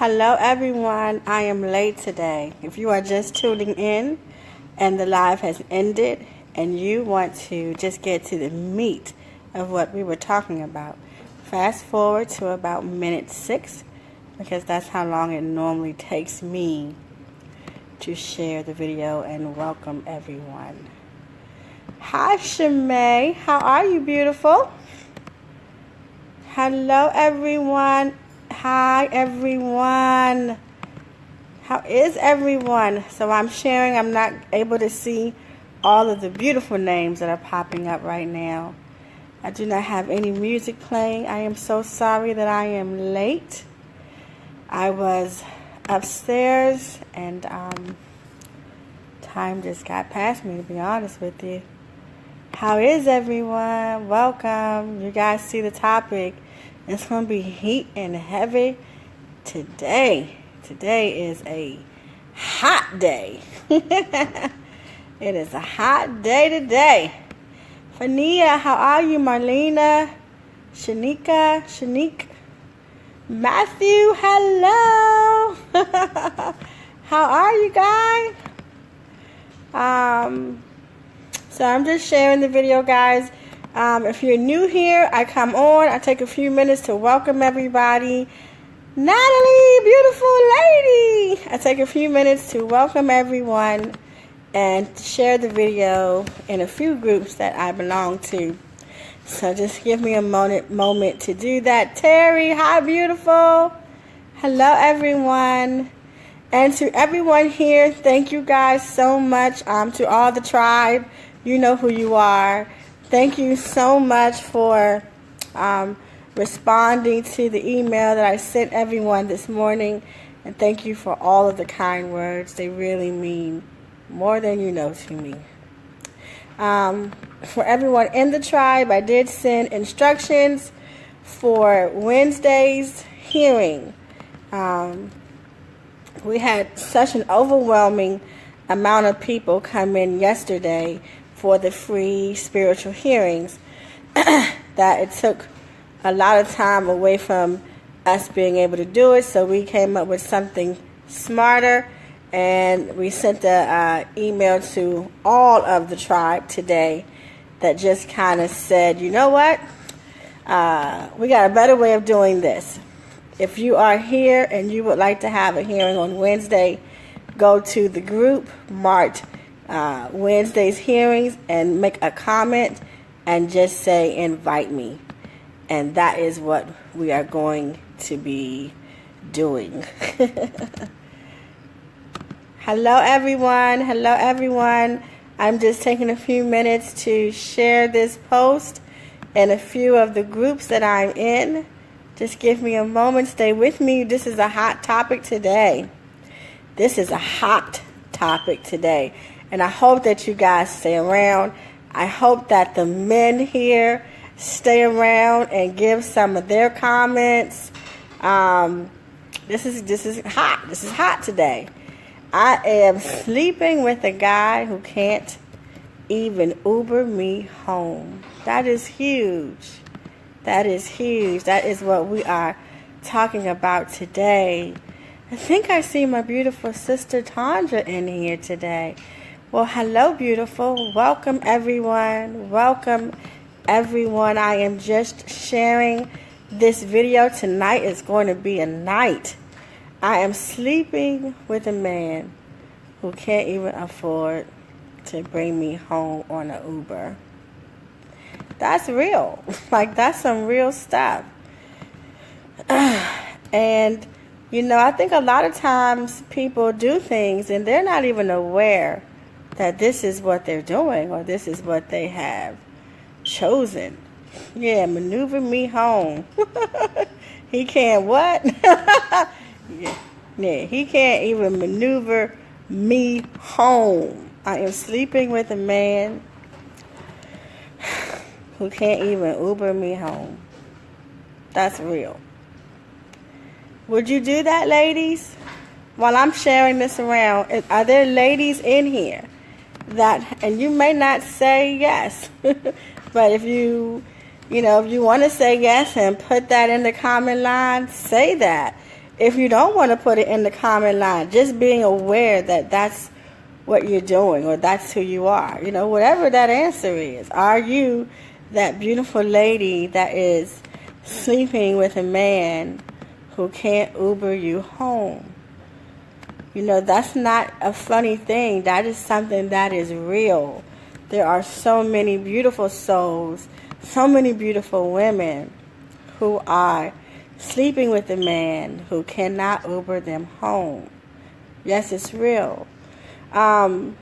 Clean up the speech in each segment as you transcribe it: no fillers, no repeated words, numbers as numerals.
Hello everyone, I am late today. If you are just tuning in and the live has ended and you want to just get to the meat of what we were talking about, fast forward to about minute 6 because that's how long it normally takes me to share the video and welcome everyone. Hi Shimei, how are you, beautiful? Hello everyone. Hi everyone. How is everyone? So I'm sharing. I'm not able to see all of the beautiful names that are popping up right now. I do not have any music playing. I am so sorry that I am late. I was upstairs and time just got past me, to be honest with you. How is everyone? Welcome. You guys see the topic. It's going to be heat and heavy today. Today is a hot day. It is a hot day today. Fania, how are you? Marlena, Shanique, Matthew, hello. How are you guys? So I'm just sharing the video, guys. If you're new here, I come on. I take a few minutes to welcome everybody. Natalie, beautiful lady. I take a few minutes to welcome everyone and share the video in a few groups that I belong to. So just give me a moment to do that. Terry, hi, beautiful. Hello, everyone. And to everyone here, thank you guys so much. To all the tribe, you know who you are. Thank you so much for responding to the email that I sent everyone this morning. And thank you for all of the kind words. They really mean more than you know to me. For everyone in the tribe, I did send instructions for Wednesday's hearing. We had such an overwhelming amount of people come in yesterday for the free spiritual hearings that it took a lot of time away from us being able to do it. So we came up with something smarter, and we sent the email to all of the tribe today that just kind of said, you know what, we got a better way of doing this. If you are here and you would like to have a hearing on Wednesday, go to the group marked Wednesday's hearings and make a comment and just say invite me. And that is what we are going to be doing. Hello everyone. I'm just taking a few minutes to share this post in a few of the groups that I'm in. Just give me a moment, stay with me. This is a hot topic today. And I hope that you guys stay around. I hope that the men here stay around and give some of their comments. This is hot. This is hot today. I am sleeping with a guy who can't even Uber me home. That is huge. That is what we are talking about today. I think I see my beautiful sister Tandra in here today. Well, hello, beautiful. Welcome, everyone. I am just sharing this video. Tonight is going to be a night. I am sleeping with a man who can't even afford to bring me home on an Uber. That's real. Like, that's some real stuff. And, you know, I think a lot of times people do things and they're not even aware that this is what they're doing or this is what they have chosen. Yeah, maneuver me home. He can't what? Yeah, he can't even maneuver me home. I am sleeping with a man who can't even Uber me home. That's real. Would you do that, ladies? While I'm sharing this around, are there ladies in here that, and you may not say yes, but if if you want to say yes and put that in the comment line, say that. if you don't want to put it in the comment line, just being aware that that's what you're doing or that's who you are. Whatever that answer is. Are you that beautiful lady that is sleeping with a man who can't Uber you home? That's not a funny thing. That is something that is real. There are so many beautiful souls, so many beautiful women who are sleeping with a man who cannot Uber them home. Yes, it's real. Men,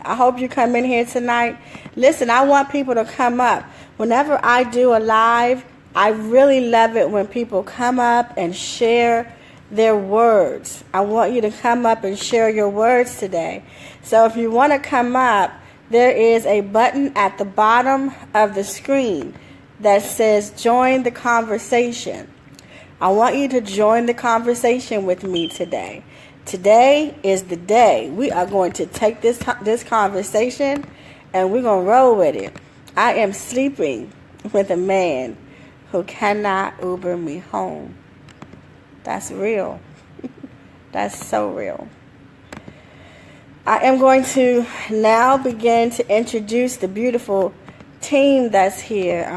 I hope you come in here tonight. Listen, I want people to come up. Whenever I do a live, I really love it when people come up and share their words. I want you to come up and share your words today. So if you want to come up, there is a button at the bottom of the screen that says join the conversation. I want you to join the conversation with me today. Today is the day. We are going to take this conversation and we're going to roll with it. I am sleeping with a man who cannot Uber me home. That's real. That's so real. I am going to now begin to introduce the beautiful team that's here.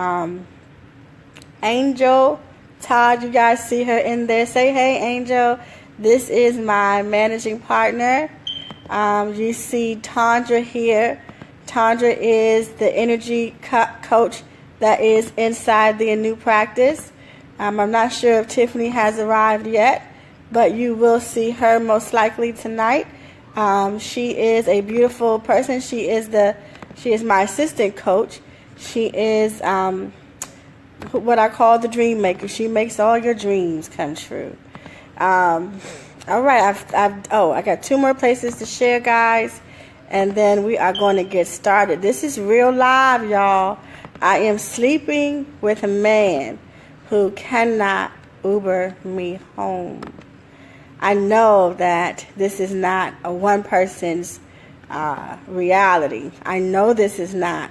Angel, Todd, you guys see her in there. Say hey, Angel. This is my managing partner. You see Tandra here. Tandra is the energy coach that is inside the Anu Practice. I'm not sure if Tiffany has arrived yet, but you will see her most likely tonight. She is a beautiful person. She is my assistant coach. She is what I call the dream maker. She makes all your dreams come true. All right, I got 2 more places to share, guys, and then we are going to get started. This is real live, y'all. I am sleeping with a man who cannot Uber me home. I know that this is not a one person's reality. I know this is not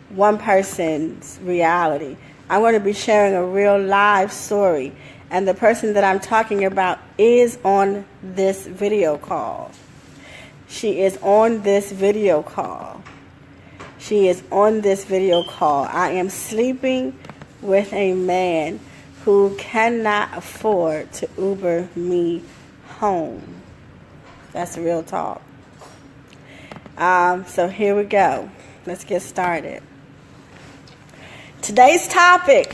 one person's reality. I'm going to be sharing a real live story, and the person that I'm talking about is on this video call. She is on this video call. She is on this video call. I am sleeping with a man who cannot afford to Uber me home. That's real talk. So here we go. Let's get started. Today's topic.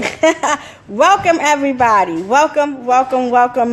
Welcome, everybody. Welcome.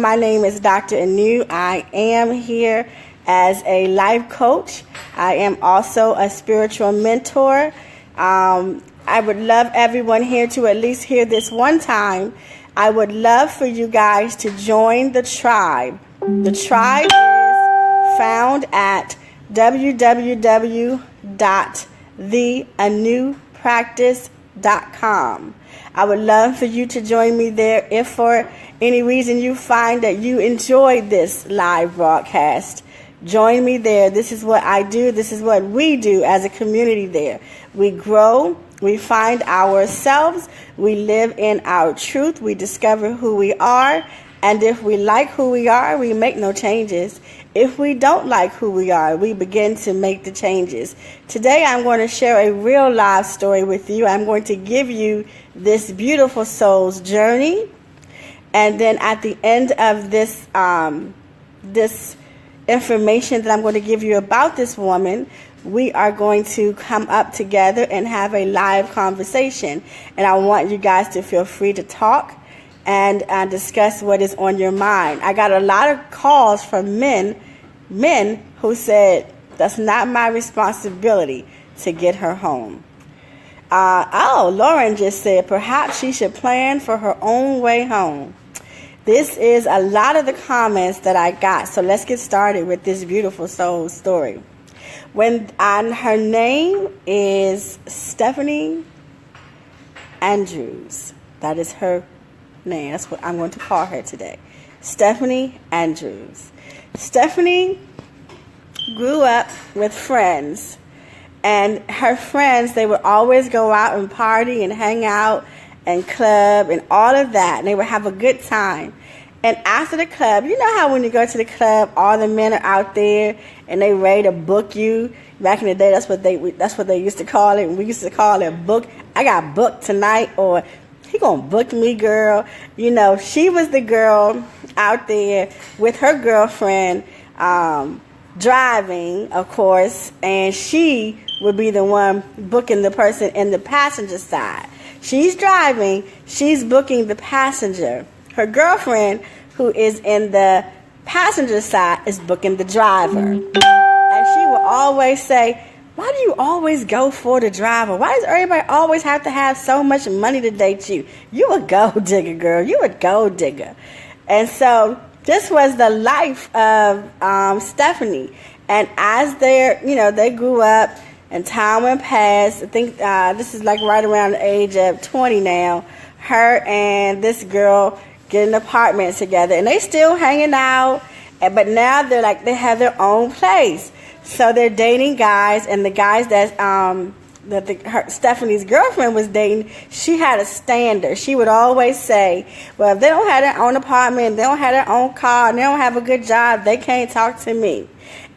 My name is Dr. Anu. I am here as a life coach. I am also a spiritual mentor. I would love everyone here to at least hear this one time. I would love for you guys to join the tribe. The tribe is found at www.theanupractice.com. I would love for you to join me there. If for any reason you find that you enjoyed this live broadcast, join me there. This is what I do. This is what we do as a community there. We grow. We find ourselves. We live in our truth. We discover who we are. And if we like who we are, we make no changes. If we don't like who we are, we begin to make the changes. Today, I'm going to share a real life story with you. I'm going to give you this beautiful soul's journey. And then at the end of this, this information that I'm going to give you about this woman, we are going to come up together and have a live conversation. And I want you guys to feel free to talk and discuss what is on your mind. I got a lot of calls from men who said, that's not my responsibility to get her home. Lauren just said, perhaps she should plan for her own way home. This is a lot of the comments that I got. So let's get started with this beautiful soul story. Her name is Stephanie Andrews. That is her name. That's what I'm going to call her today. Stephanie Andrews. Stephanie grew up with friends. And her friends, they would always go out and party and hang out and club and all of that. And they would have a good time. And after the club, you know how when you go to the club, all the men are out there and they ready to book you. Back in the day, that's what they used to call it. We used to call it book. I got booked tonight, or he gonna book me, girl. You know, she was the girl out there with her girlfriend, driving, of course, and she would be the one booking the person in the passenger side. She's driving, she's booking the passenger. Her girlfriend, who is in the passenger side, is booking the driver. And she will always say, why do you always go for the driver? Why does everybody always have to have so much money to date you? You a gold digger, girl. You a gold digger. And so this was the life of Stephanie. And as they grew up and time went past, I think this is like right around the age of 20 now, her and this girl get an apartment together. And they still hanging out, but now they have their own place. So they're dating guys, and the guys that Stephanie's girlfriend was dating, she had a standard. She would always say, well, if they don't have their own apartment, they don't have their own car, and they don't have a good job, they can't talk to me.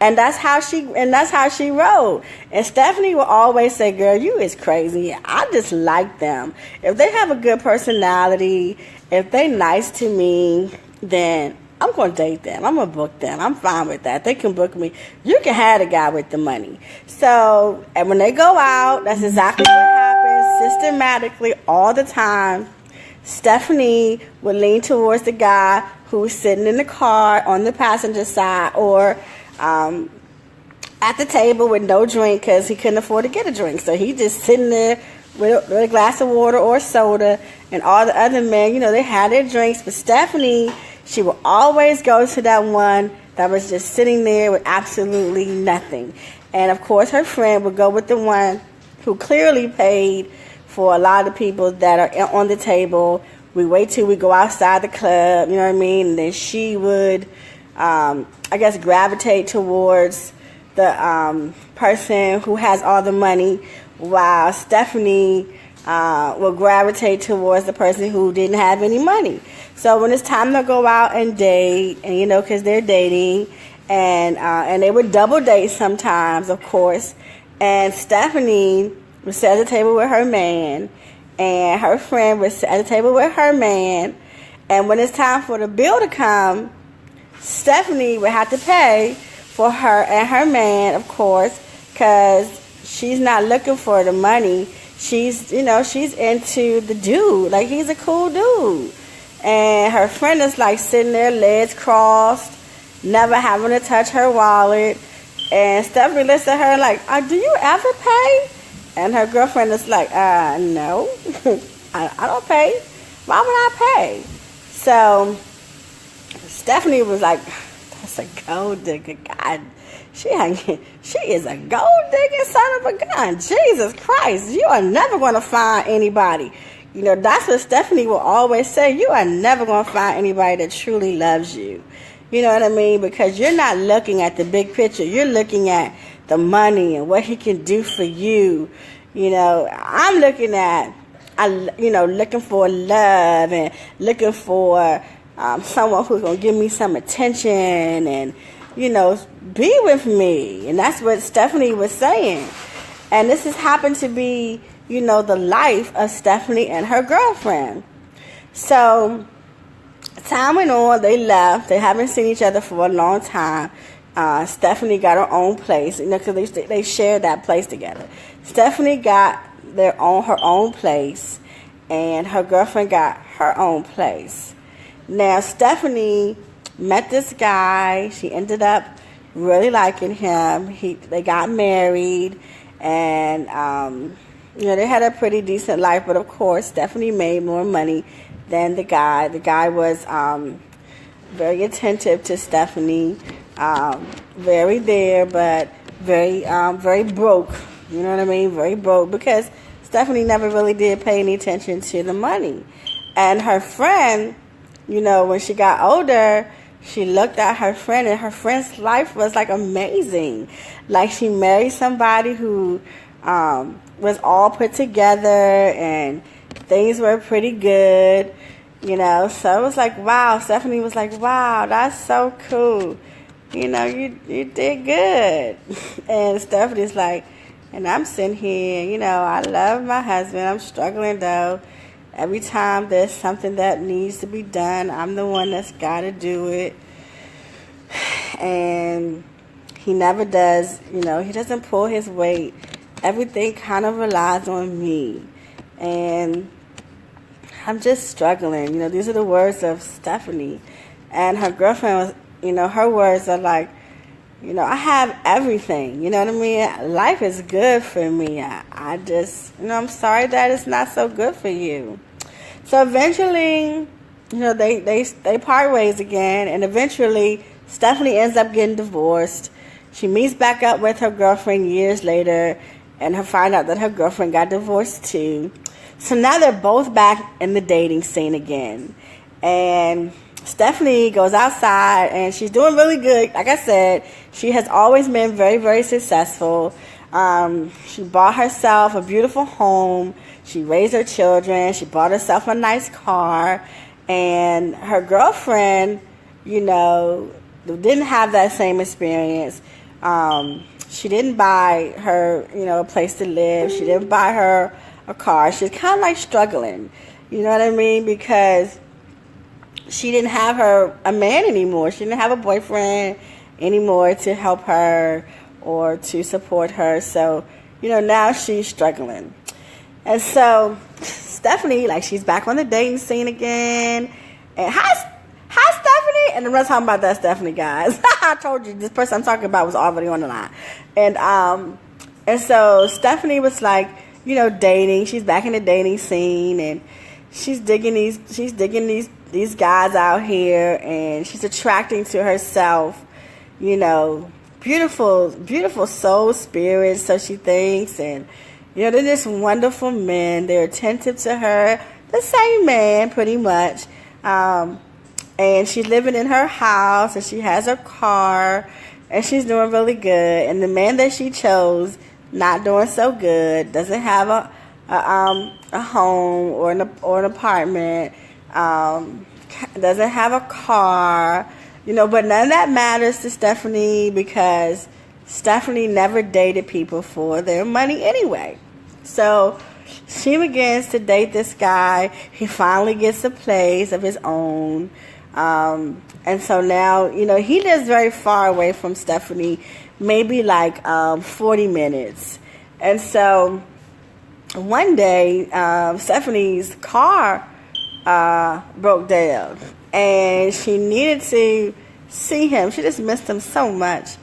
And that's how she rolled. And Stephanie would always say, girl, you is crazy. I just like them. If they have a good personality, if they nice to me, then I'm going to date them. I'm going to book them. I'm fine with that. They can book me. You can have the guy with the money. So, and when they go out, that's exactly what happens systematically all the time. Stephanie would lean towards the guy who was sitting in the car on the passenger side, or at the table with no drink because he couldn't afford to get a drink. So he just sitting there with a glass of water or soda, and all the other men, they had their drinks. But Stephanie, she would always go to that one that was just sitting there with absolutely nothing. And, of course, her friend would go with the one who clearly paid for a lot of people that are on the table. We wait till we go outside the club, you know what I mean? And then she would, gravitate towards the person who has all the money, while Stephanie will gravitate towards the person who didn't have any money. So when it's time to go out and date, and because they're dating, and they would double date sometimes, of course. And Stephanie would sit at the table with her man, and her friend would sit at the table with her man. And when it's time for the bill to come, Stephanie would have to pay for her and her man, of course, because she's not looking for the money. She's into the dude. Like, he's a cool dude. And her friend is like sitting there, legs crossed, never having to touch her wallet. And Stephanie looks at her like, do you ever pay? And her girlfriend is like, no, I don't pay. Why would I pay? So Stephanie was like, that's a gold digger. God, she is a gold digging son of a gun. Jesus Christ, you are never going to find anybody. That's what Stephanie will always say. You are never going to find anybody that truly loves you. You know what I mean? Because you're not looking at the big picture. You're looking at the money and what he can do for you. I'm looking at, looking for love and looking for someone who's going to give me some attention and, be with me. And that's what Stephanie was saying. And this has happened to be, the life of Stephanie and her girlfriend. So time went on, they left. They haven't seen each other for a long time. Stephanie got her own place, because they shared that place together. Stephanie got her own place, and her girlfriend got her own place. Now, Stephanie met this guy. She ended up really liking him. They got married, and they had a pretty decent life. But of course, Stephanie made more money than the guy. The guy was very attentive to Stephanie, very there, but very broke. You know what I mean? Very broke, because Stephanie never really did pay any attention to the money. And her friend, when she got older, she looked at her friend, and her friend's life was like amazing. Like, she married somebody who was all put together, and things were pretty good. So it was like, wow. Stephanie was like, wow, that's so cool. You did good. And Stephanie's like, and I'm sitting here, I love my husband. I'm struggling though. Every time there's something that needs to be done, I'm the one that's got to do it. And he never does, he doesn't pull his weight. Everything kind of relies on me. And I'm just struggling. These are the words of Stephanie. And her girlfriend was, her words are like, I have everything. You know what I mean? Life is good for me. I just, I'm sorry that it's not so good for you. So eventually, they part ways again. And eventually, Stephanie ends up getting divorced. She meets back up with her girlfriend years later and find out that her girlfriend got divorced too. So now they're both back in the dating scene again. And Stephanie goes outside and she's doing really good. Like I said, she has always been very, very successful. She bought herself a beautiful home. She raised her children. She bought herself a nice car. And her girlfriend, didn't have that same experience. She didn't buy her, a place to live. She didn't buy her a car. She's kind of like struggling. You know what I mean? Because she didn't have a man anymore. She didn't have a boyfriend anymore to help her or to support her. So, now she's struggling. And so Stephanie, she's back on the dating scene again. And hi Stephanie. And I'm not talking about that Stephanie, guys. I told you this person I'm talking about was already on the line. And so Stephanie was dating. She's back in the dating scene and she's digging these guys out here, and she's attracting to herself, beautiful soul spirits, so she thinks. And they're just wonderful men. They're attentive to her, the same man pretty much. And she's living in her house, and she has her car, and she's doing really good. And the man that she chose, not doing so good, doesn't have a home or an apartment, doesn't have a car, but none of that matters to Stephanie because Stephanie never dated people for their money anyway. So she begins to date this guy. He finally gets a place of his own. And so now, he lives very far away from Stephanie, maybe 40 minutes. And so one day, Stephanie's car broke down and she needed to see him. She just missed him so much.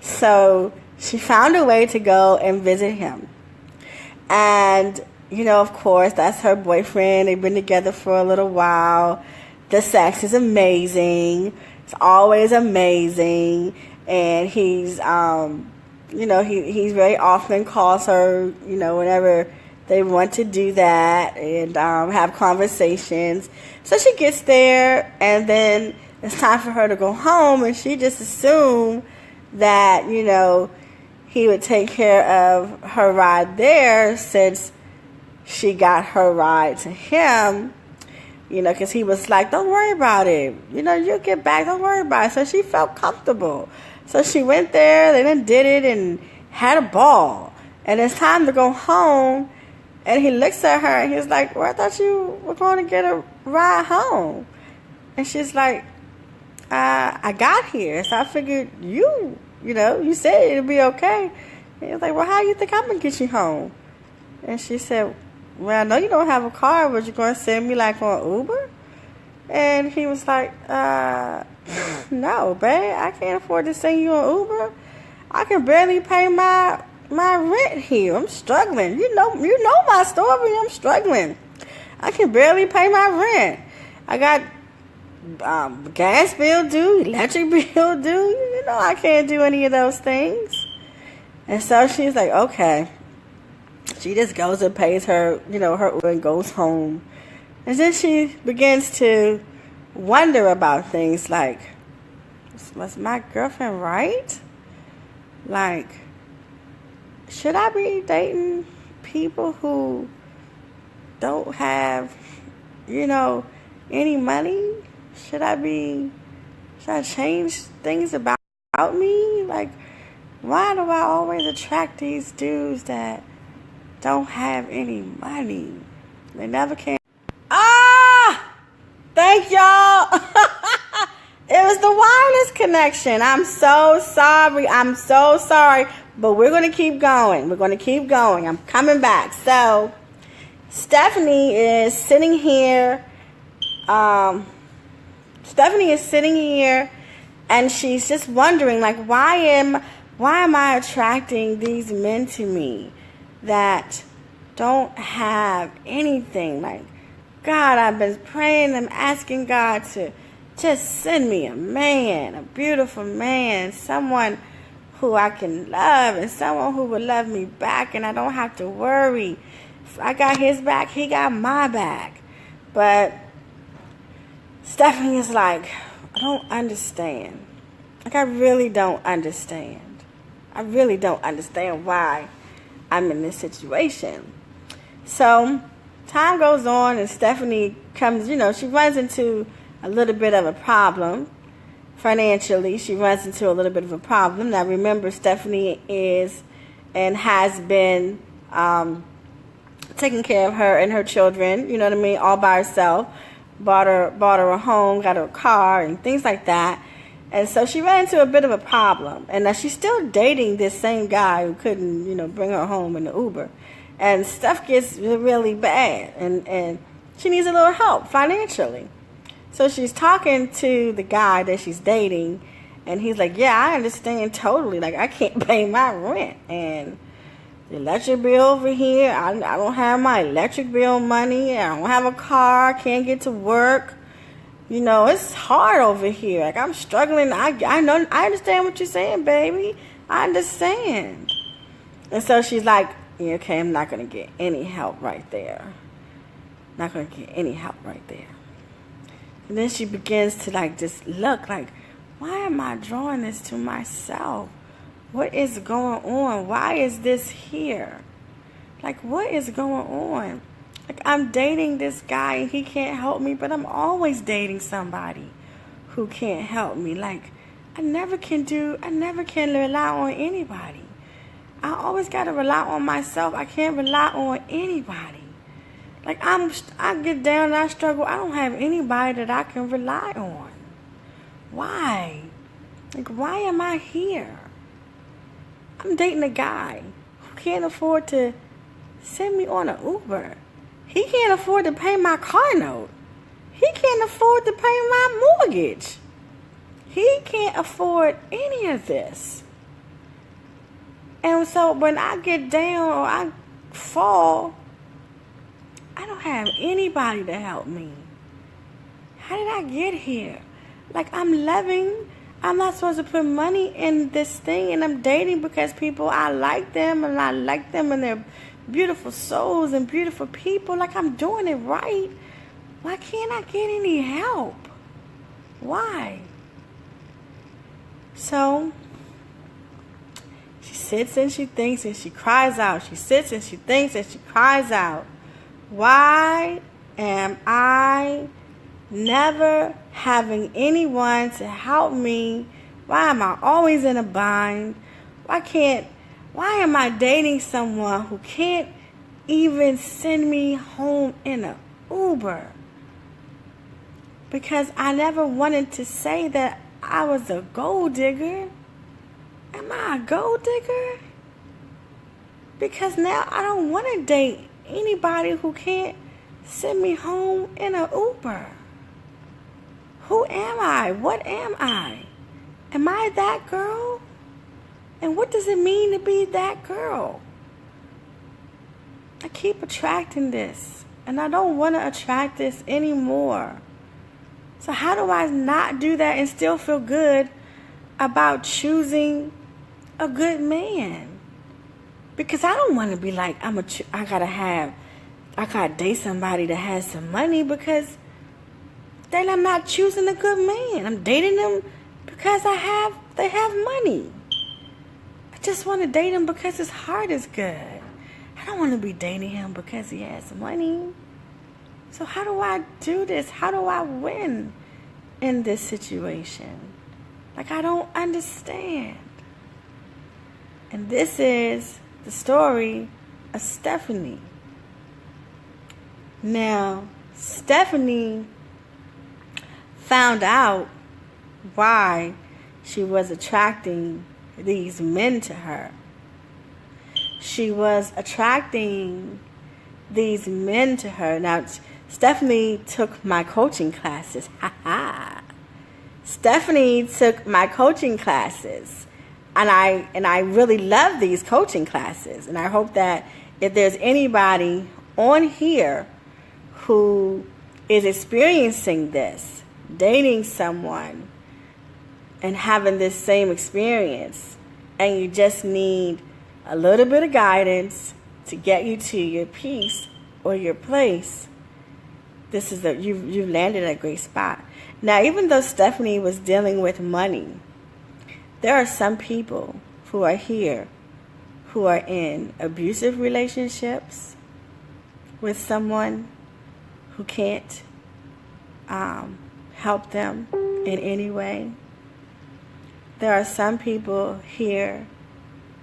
So she found a way to go and visit him. And, of course, that's her boyfriend. They've been together for a little while. The sex is amazing. It's always amazing. And he's, he very often calls her, whenever they want to do that and have conversations. So she gets there, and then it's time for her to go home, and she just assumed that, he would take care of her ride there since she got her ride to him, because he was like, don't worry about it. You'll get back, don't worry about it. So she felt comfortable. So she went there, they then did it and had a ball. And it's time to go home. And he looks at her and he's like, well, I thought you were going to get a ride home. And she's like, I got here. So I figured you said it'd be okay. And he was like, well, how do you think I'm going to get you home? And she said, well, I know you don't have a car, but you're going to send me on Uber? And he was like, no, babe, I can't afford to send you on Uber. I can barely pay my rent here. I'm struggling. You know my story. I'm struggling. I can barely pay my rent. I got gas bill due, electric bill due. I can't do any of those things. And so she's like, okay. She just goes and pays her, her Uber and goes home. And then she begins to wonder about things like, was my girlfriend right? Should I be dating people who don't have, any money? Should I change things about me? Like, why do I always attract these dudes that don't have any money? They never can. Thank y'all. It was the wireless connection. I'm so sorry. But we're going to keep going. I'm coming back. So, Stephanie is sitting here. And she's just wondering, like, why am I attracting these men to me that don't have anything? Like, God, I've been praying and asking God to just send me a man, a beautiful man, someone who I can love and someone who will love me back, and I don't have to worry. If I got his back, he got my back. But Stephanie is like, I don't understand. Like, I really don't understand. I really don't understand why I'm in this situation. So time goes on, and Stephanie comes, she runs into a little bit of a problem. Financially, she runs into a little bit of a problem. Now, remember, Stephanie is and has been taking care of her and her children, all by herself. Bought her a home, got her a car, and things like that. And so she ran into a bit of a problem. And now she's still dating this same guy who couldn't, bring her home in the Uber. And stuff gets really bad. And she needs a little help financially. So she's talking to the guy that she's dating. And he's like, yeah, I understand totally. Like, I can't pay my rent. And the electric bill over here, I don't have my electric bill money. I don't have a car. I can't get to work. It's hard over here. Like, I'm struggling. I understand what you're saying, baby. I understand. And so she's like, yeah, okay, I'm not going to get any help right there. Not going to get any help right there. And then she begins to, just look like, why am I drawing this to myself? What is going on? Why is this here? Like, what is going on? Like, I'm dating this guy and he can't help me, but I'm always dating somebody who can't help me. Like, I never can rely on anybody. I always got to rely on myself. I can't rely on anybody. Like, I get down and I struggle. I don't have anybody that I can rely on. Why? Like, why am I here? I'm dating a guy who can't afford to send me on an Uber. He can't afford to pay my car note. He can't afford to pay my mortgage. He can't afford any of this. And so when I get down or I fall, I don't have anybody to help me. How did I get here? Like, I'm loving. I'm not supposed to put money in this thing, and I'm dating because I like them, and I like them, and they're beautiful souls and beautiful people. Like, I'm doing it right. Why can't I get any help? Why? So she sits and she thinks and she cries out. She sits and she thinks and she cries out. Why am I never having anyone to help me? Why am I always in a bind? Why am I dating someone who can't even send me home in an Uber? Because I never wanted to say that I was a gold digger. Am I a gold digger? Because now I don't want to date anybody who can't send me home in an Uber. Who am I? What am I? Am I that girl? And what does it mean to be that girl? I keep attracting this, and I don't want to attract this anymore. So how do I not do that and still feel good about choosing a good man? Because I don't want to be like, I gotta date somebody that has some money, because then I'm not choosing a good man. I'm dating them because they have money. I just want to date him because his heart is good. I don't want to be dating him because he has money. So how do I do this? How do I win in this situation? Like, I don't understand. And this is the story of Stephanie. Now, Stephanie found out why she was attracting these men to her. She was attracting these men to her. Now, Stephanie took my coaching classes. Stephanie took my coaching classes. And I really love these coaching classes. And I hope that if there's anybody on here who is experiencing this, dating someone and having this same experience, and you just need a little bit of guidance to get you to your peace or your place, this is you've landed at a great spot. Now, even though Stephanie was dealing with money, there are some people who are here who are in abusive relationships with someone who can't help them in any way. There are some people here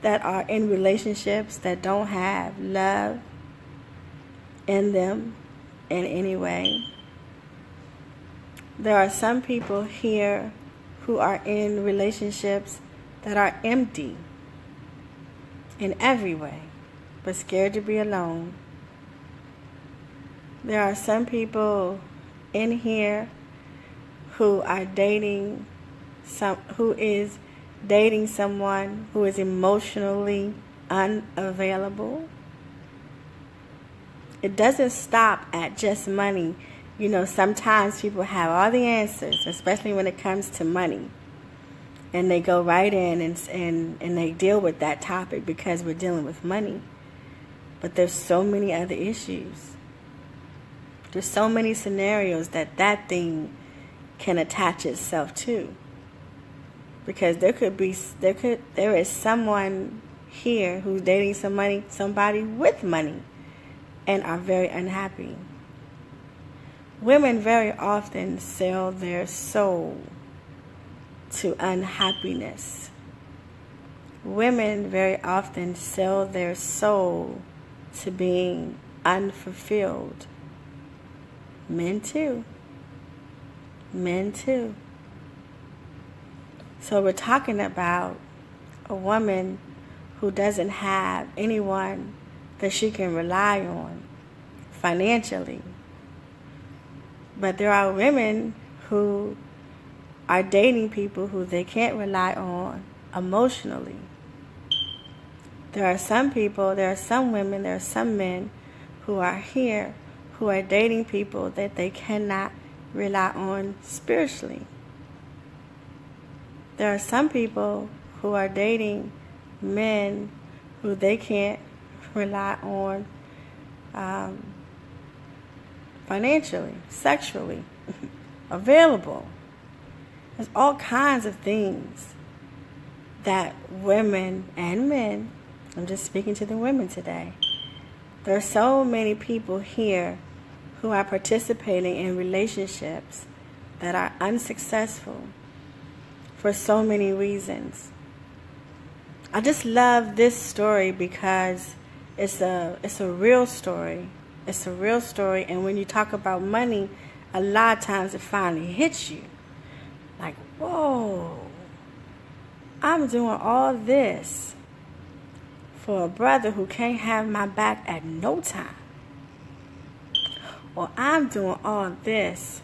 that are in relationships that don't have love in them in any way. There are some people here who are in relationships that are empty in every way, but scared to be alone. There are some people in here who are dating who is dating someone who is emotionally unavailable. It doesn't stop at just money. You know, sometimes people have all the answers, especially when it comes to money. And they go right in and they deal with that topic because we're dealing with money. But there's so many other issues. There's so many scenarios that thing can attach itself to. Because there is someone here who's dating somebody with money and are very unhappy. Women very often sell their soul to unhappiness. Women very often sell their soul to being unfulfilled. Men too. Men too. So we're talking about a woman who doesn't have anyone that she can rely on financially. But there are women who are dating people who they can't rely on emotionally. There are some people, there are some women, there are some men who are here who are dating people that they cannot rely on spiritually. There are some people who are dating men who they can't rely on financially, sexually, available. There's all kinds of things that women and men, I'm just speaking to the women today, there are so many people here who are participating in relationships that are unsuccessful for so many reasons. I just love this story because it's a real story. It's a real story, and when you talk about money, a lot of times it finally hits you. Like, whoa, I'm doing all this for a brother who can't have my back at no time. Or I'm doing all this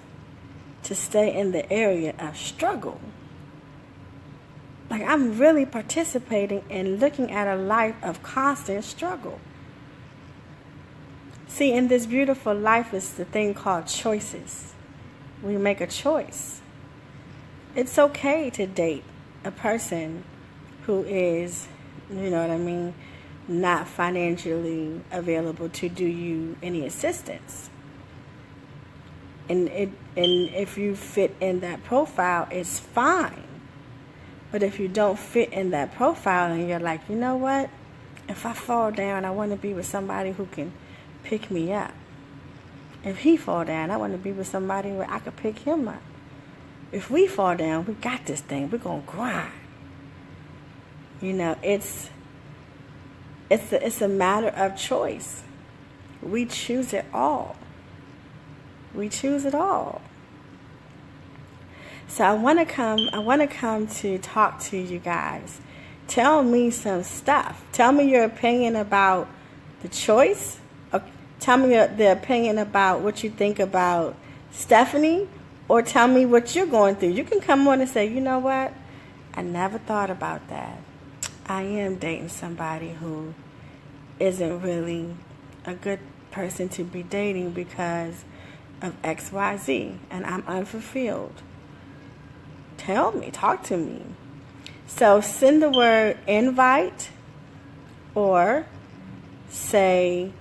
to stay in the area of struggle. Like, I'm really participating in looking at a life of constant struggle. See, in this beautiful life is the thing called choices. We make a choice. It's okay to date a person who is, you know what I mean, not financially available to do you any assistance. And if you fit in that profile, it's fine. But if you don't fit in that profile and you're like, you know what? If I fall down, I want to be with somebody who can pick me up. If he fall down, I want to be with somebody where I could pick him up. If we fall down, we got this thing. We're going to grind. You know, it's a matter of choice. We choose it all. We choose it all. So I want to come to talk to you guys. Tell me some stuff. Tell me your opinion about the choice. Tell me the opinion about what you think about Stephanie, or tell me what you're going through. You can come on and say, you know what? I never thought about that. I am dating somebody who isn't really a good person to be dating because of XYZ, and I'm unfulfilled. Tell me, talk to me. So send the word invite or say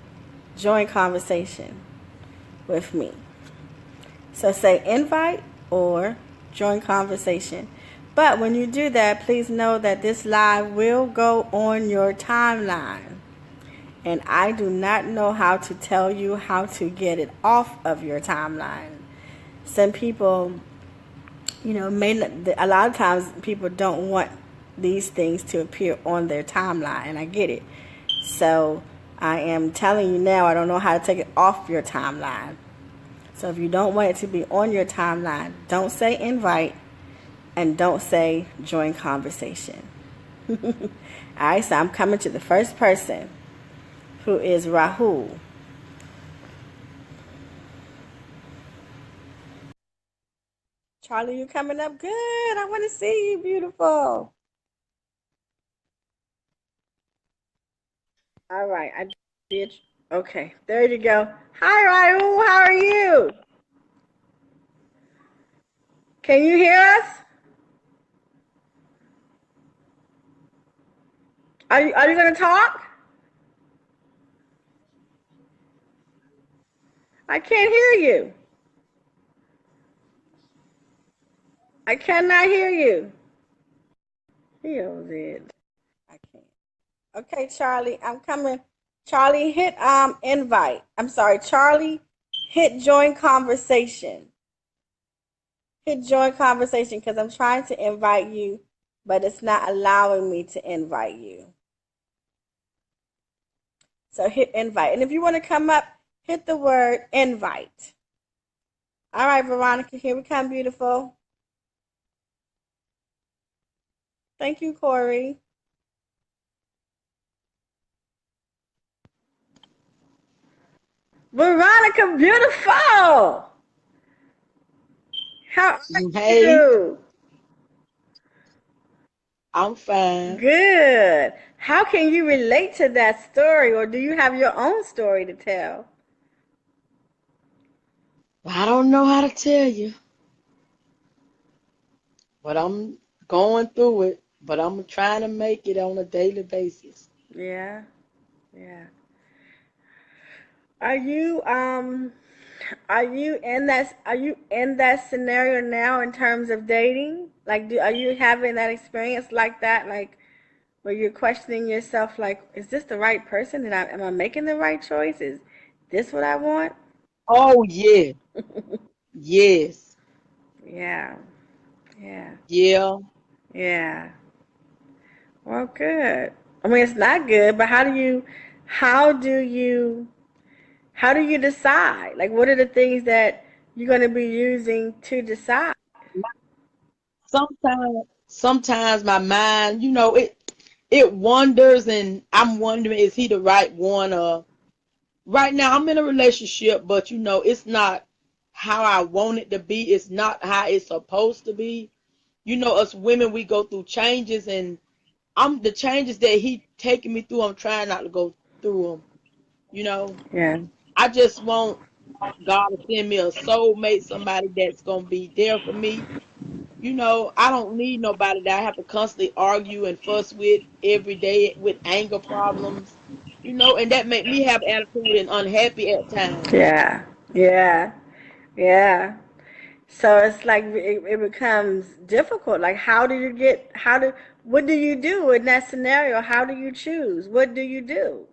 join conversation with me. So say invite or join conversation. But when you do that, please know that this live will go on your timeline. And I do not know how to tell you how to get it off of your timeline. Some people, you know, a lot of times people don't want these things to appear on their timeline, and I get it. So I am telling you now, I don't know how to take it off your timeline. So if you don't want it to be on your timeline, don't say invite and don't say join conversation. All right, so I'm coming to the first person, who is Rahul. Charlie, you coming up good. I want to see you, beautiful. All right, I did. Okay, there you go. Hi, Rahul. How are you? Can you hear us? Are you going to talk? I can't hear you. I cannot hear you. He did. I can't. Okay, Charlie, I'm coming. Charlie, hit invite. I'm sorry, Charlie, hit join conversation. Hit join conversation because I'm trying to invite you, but it's not allowing me to invite you. So hit invite. And if you want to come up, hit the word invite. All right, Veronica, here we come, beautiful. Thank you, Corey. Veronica, beautiful. How are Hey, you? I'm fine. Good. How can you relate to that story, or do you have your own story to tell? I don't know how to tell you, but I'm going through it. But I'm trying to make it on a daily basis. Yeah, yeah. Are you um are you in that scenario now in terms of dating? Like are you having that experience like that? Like where you're questioning yourself like, is this the right person? Am I making the right choice? Is this what I want? Oh, yeah. Yes. Yeah. Yeah. Yeah. Yeah. Well, good. I mean, it's not good, but how do you how do you decide? Like what are the things that you're going to be using to decide? Sometimes my mind, it wonders, and I'm wondering, is he the right one? Right now I'm in a relationship, but it's not how I want it to be. It's not how it's supposed to be. Us women, we go through changes, and I'm the changes that he taking me through. I'm trying not to go through them. You know, Yeah. I just want God to send me a soulmate, somebody that's gonna be there for me. I don't need nobody that I have to constantly argue and fuss with every day with anger problems. And that make me have attitude and unhappy at times. Yeah. Yeah. Yeah. So it's like it becomes difficult. Like, what do you do in that scenario? How do you choose? What do you do?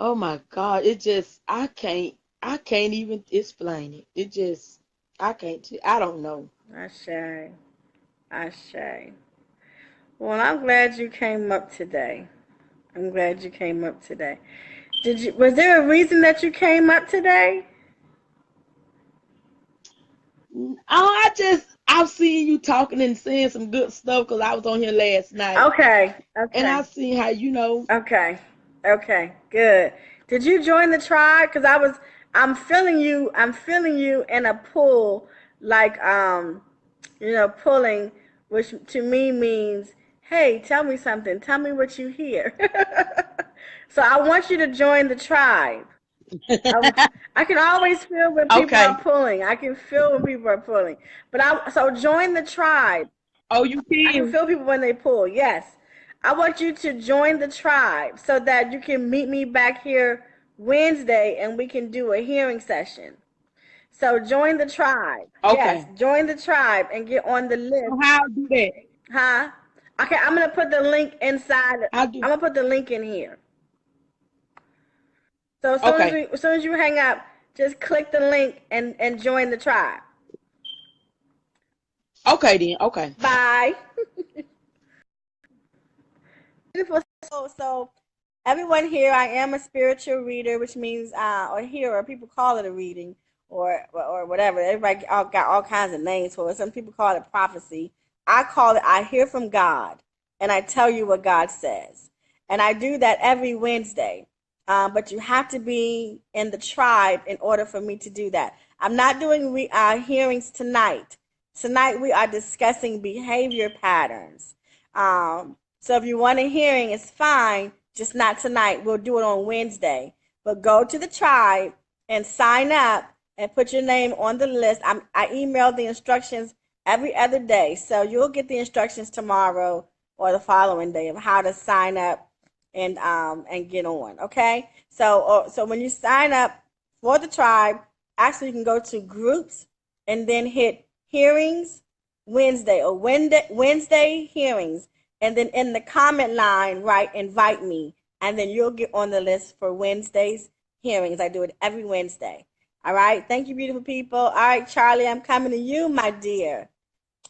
Oh my God, I can't even explain it. It just, I don't know. Ashe. Ashe. Well, I'm glad you came up today. I'm glad you came up today. Was there a reason that you came up today? I've seen you talking and saying some good stuff because I was on here last night Okay. and Okay. I seen how, Okay. Okay. Good. Did you join the tribe? Because I'm feeling you. I'm feeling you in a pull, like pulling, which to me means, hey, tell me something. Tell me what you hear. So I want you to join the tribe. I can always feel when people are okay. pulling. I can feel when people are pulling. So join the tribe. Oh, you I can can? feel people when they pull. Yes. I want you to join the tribe so that you can meet me back here Wednesday and we can do a hearing session. So join the tribe. Yes, Okay. join the tribe and get on the list. So how I do that? Huh? Okay, I'm gonna put the link inside. How do, I'm gonna put the link in here. So okay. as soon as you hang up, just click the link and join the tribe. Okay then. Okay. Bye. Beautiful. So everyone here, I am a spiritual reader, which means or hearer. People call it a reading or whatever. Everybody got all kinds of names for it. Some people call it prophecy. I call it I hear from God and I tell you what God says. And I do that every Wednesday. But you have to be in the tribe in order for me to do that. I'm not doing hearings tonight. Tonight we are discussing behavior patterns. So if you want a hearing, it's fine, just not tonight. We'll do it on Wednesday. But go to the tribe and sign up and put your name on the list. I email the instructions every other day. So you'll get the instructions tomorrow or the following day of how to sign up and get on. Okay. So when you sign up for the tribe, actually you can go to groups and then hit hearings Wednesday or Wednesday hearings, and then in the comment line write invite me, and then you'll get on the list for Wednesday's hearings. I do it every Wednesday. All right. Thank you, beautiful people. All right, Charlie, I'm coming to you, my dear.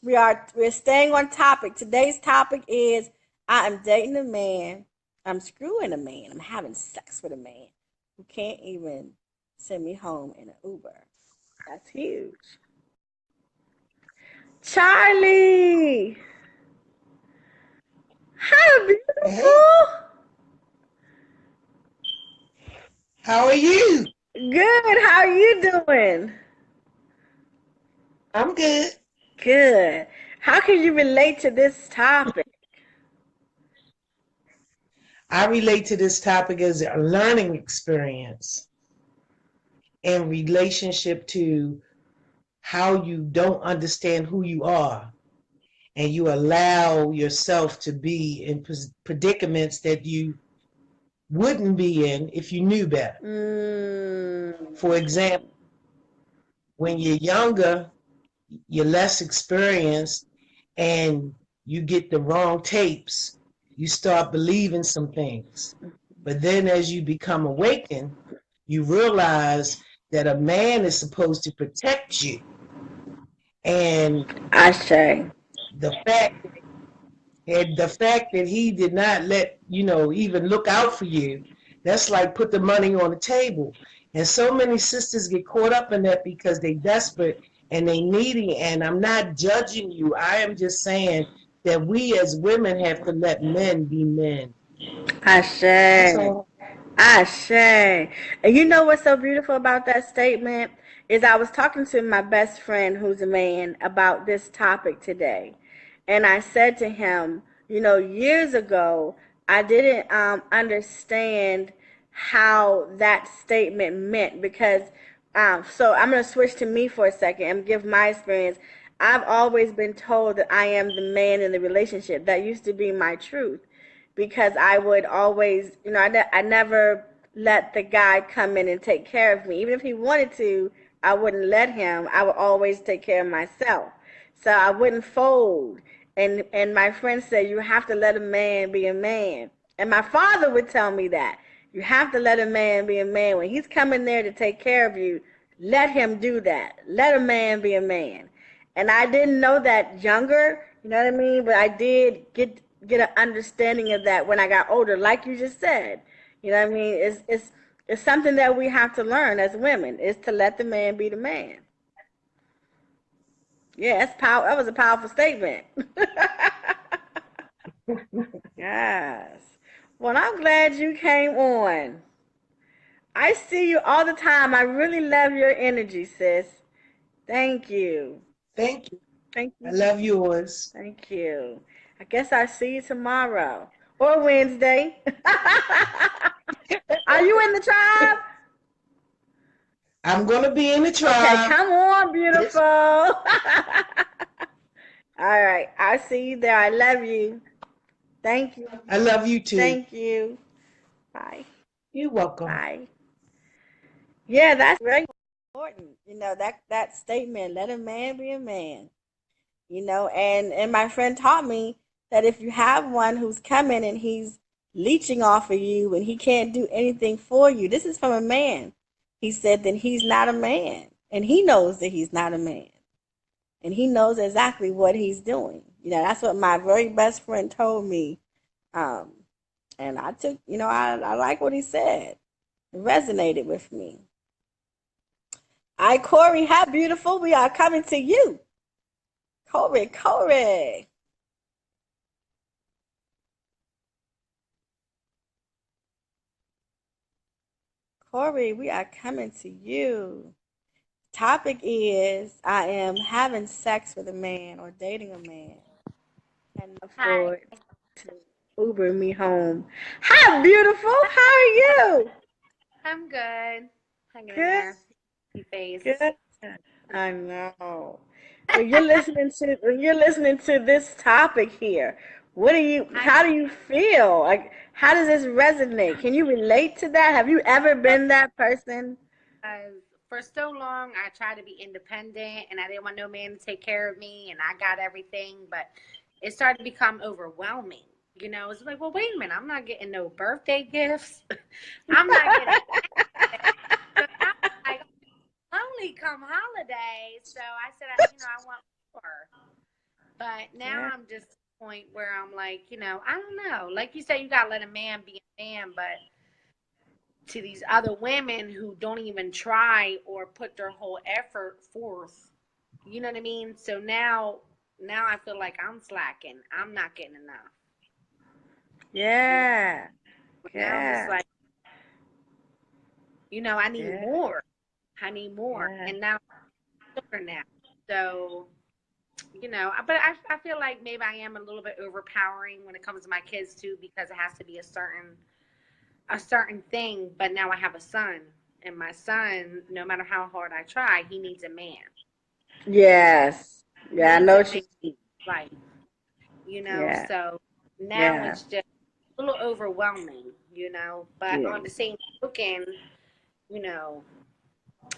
We're staying on topic. Today's topic is I am dating a man. I'm screwing a man. I'm having sex with a man who can't even send me home in an Uber. That's huge. Charlie, how Hey, beautiful. how are you? Good. How are you doing? I'm good. Good. How can you relate to this topic? I relate to this topic as a learning experience in relationship to how you don't understand who you are and you allow yourself to be in predicaments that you wouldn't be in if you knew better. For Mm. example, when you're younger, you're less experienced and you get the wrong tapes, you start believing some things. But then as you become awakened, you realize that a man is supposed to protect you. And Ashe. the fact the fact that he did not let, even look out for you, that's like put the money on the table. And so many sisters get caught up in that because they desperate and they needy. And I'm not judging you. I am just saying that we as women have to let men be men. That's Ashe. all. Ashe. And you know what's so beautiful about that statement is I was talking to my best friend who's a man about this topic today. And I said to him, years ago, I didn't understand how that statement meant because so I'm going to switch to me for a second and give my experience. I've always been told that I am the man in the relationship. That used to be my truth because I would always, I never let the guy come in and take care of me. Even if he wanted to, I wouldn't let him. I would always take care of myself. So I wouldn't fold. And my friend said, you have to let a man be a man. And my father would tell me that. You have to let a man be a man. When he's coming there to take care of you, let him do that. Let a man be a man. And I didn't know that younger, you know what I mean? But I did get an understanding of that when I got older, like you just said. You know what I mean? It's something that we have to learn as women, is to let the man be the man. Yeah, that was a powerful statement. Yes. Well, I'm glad you came on. I see you all the time. I really love your energy, sis. Thank you. Thank you. Thank I you. love yours. Thank you. I guess I'll see you tomorrow or Wednesday. Are you in the tribe? I'm going to be in the Okay, tribe. come on, beautiful. All right. I'll see you there. I love you. Thank you. I love you too. Thank you. Bye. You're welcome. Bye. Yeah, that's very important. You know, that statement, let a man be a man. You know, and my friend taught me that if you have one who's coming and he's leeching off of you and he can't do anything for you, this is from a man. He said, then he's not a man. And he knows that he's not a man. And he knows exactly what he's doing. You know, that's what my very best friend told me. Um, and I took, you know, I like what he said. It resonated with me. All right, Corey, how beautiful. We are coming to you. Corey. Corey, we are coming to you. Topic is I am having sex with a man or dating a man and Hi, afford to Uber me home. How beautiful. How are you? I'm good. Hanging in Good. there. You face. Good. I know. When you're listening to this topic here, I how do you feel? Like, how does this resonate? Can you relate to that? Have you ever been that person? for so long I tried to be independent and I didn't want no man to take care of me and I got everything, but it started to become overwhelming. You know, it's like, well, wait a minute, I'm not getting no birthday gifts. I'm not getting so now I'm like only come holidays. So I said, I want more. But now Yeah. I'm just at the point where I'm like, I don't know. Like you said, you gotta let a man be a man, but to these other women who don't even try or put their whole effort forth, you know what I mean? So now I feel like I'm slacking. I'm not getting enough. You know, Yeah. now I'm just Yeah. like, I need Yeah. more. I need more. Yeah. And now I'm older now. So, but I feel like maybe I am a little bit overpowering when it comes to my kids too, because it has to be a certain thing. But now I have a son, and my son, no matter how hard I try, he needs a man. Yes. He Yeah, I needs know a what man you mean. life, Yeah. So now Yeah. it's just a little overwhelming, But Yeah. on the same token, you know,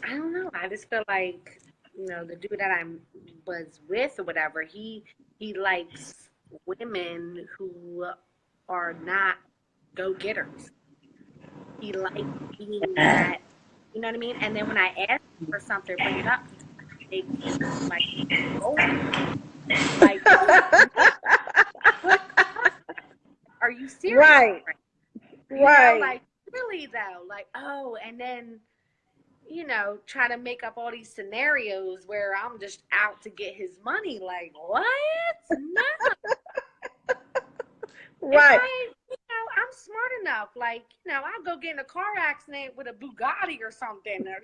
I don't know. I just feel like, the dude that I was with or whatever, he likes women who are not go getters. He likes being that, you know what I mean? And then when I ask him for something, bring it up, he like golden. Like, what are you serious Right. already? Right. Like really though, like, oh, and then try to make up all these scenarios where I'm just out to get his money. Like, what? No. If Right. I'm smart enough. Like, I'll go get in a car accident with a Bugatti or something, or,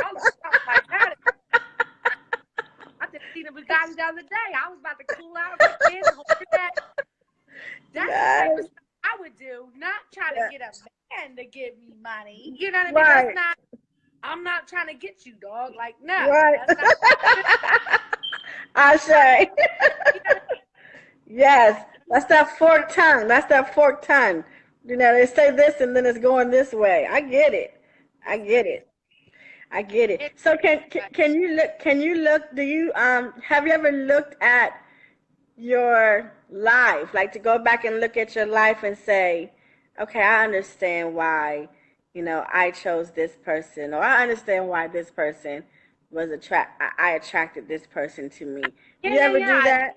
I'll something like that. I just seen a Bugatti the other day. I was about to cool out with the kids. That's the type of Yes. stuff I would do, not try to Yeah. get a man to give me money. You know what I mean? Right. I'm not trying to get you, dog. Like, no, Right. that's not. I say. You know, Yes. That's that forked tongue. That's that forked tongue. You know, they say this and then it's going this way. I get it. I get it. I get it. it, So can you look do you have you ever looked at your life, like to go back and look at your life and say, okay, I understand why. I chose this person, or I understand why this person I attracted this person to me. Do you Yeah, ever do yeah. that?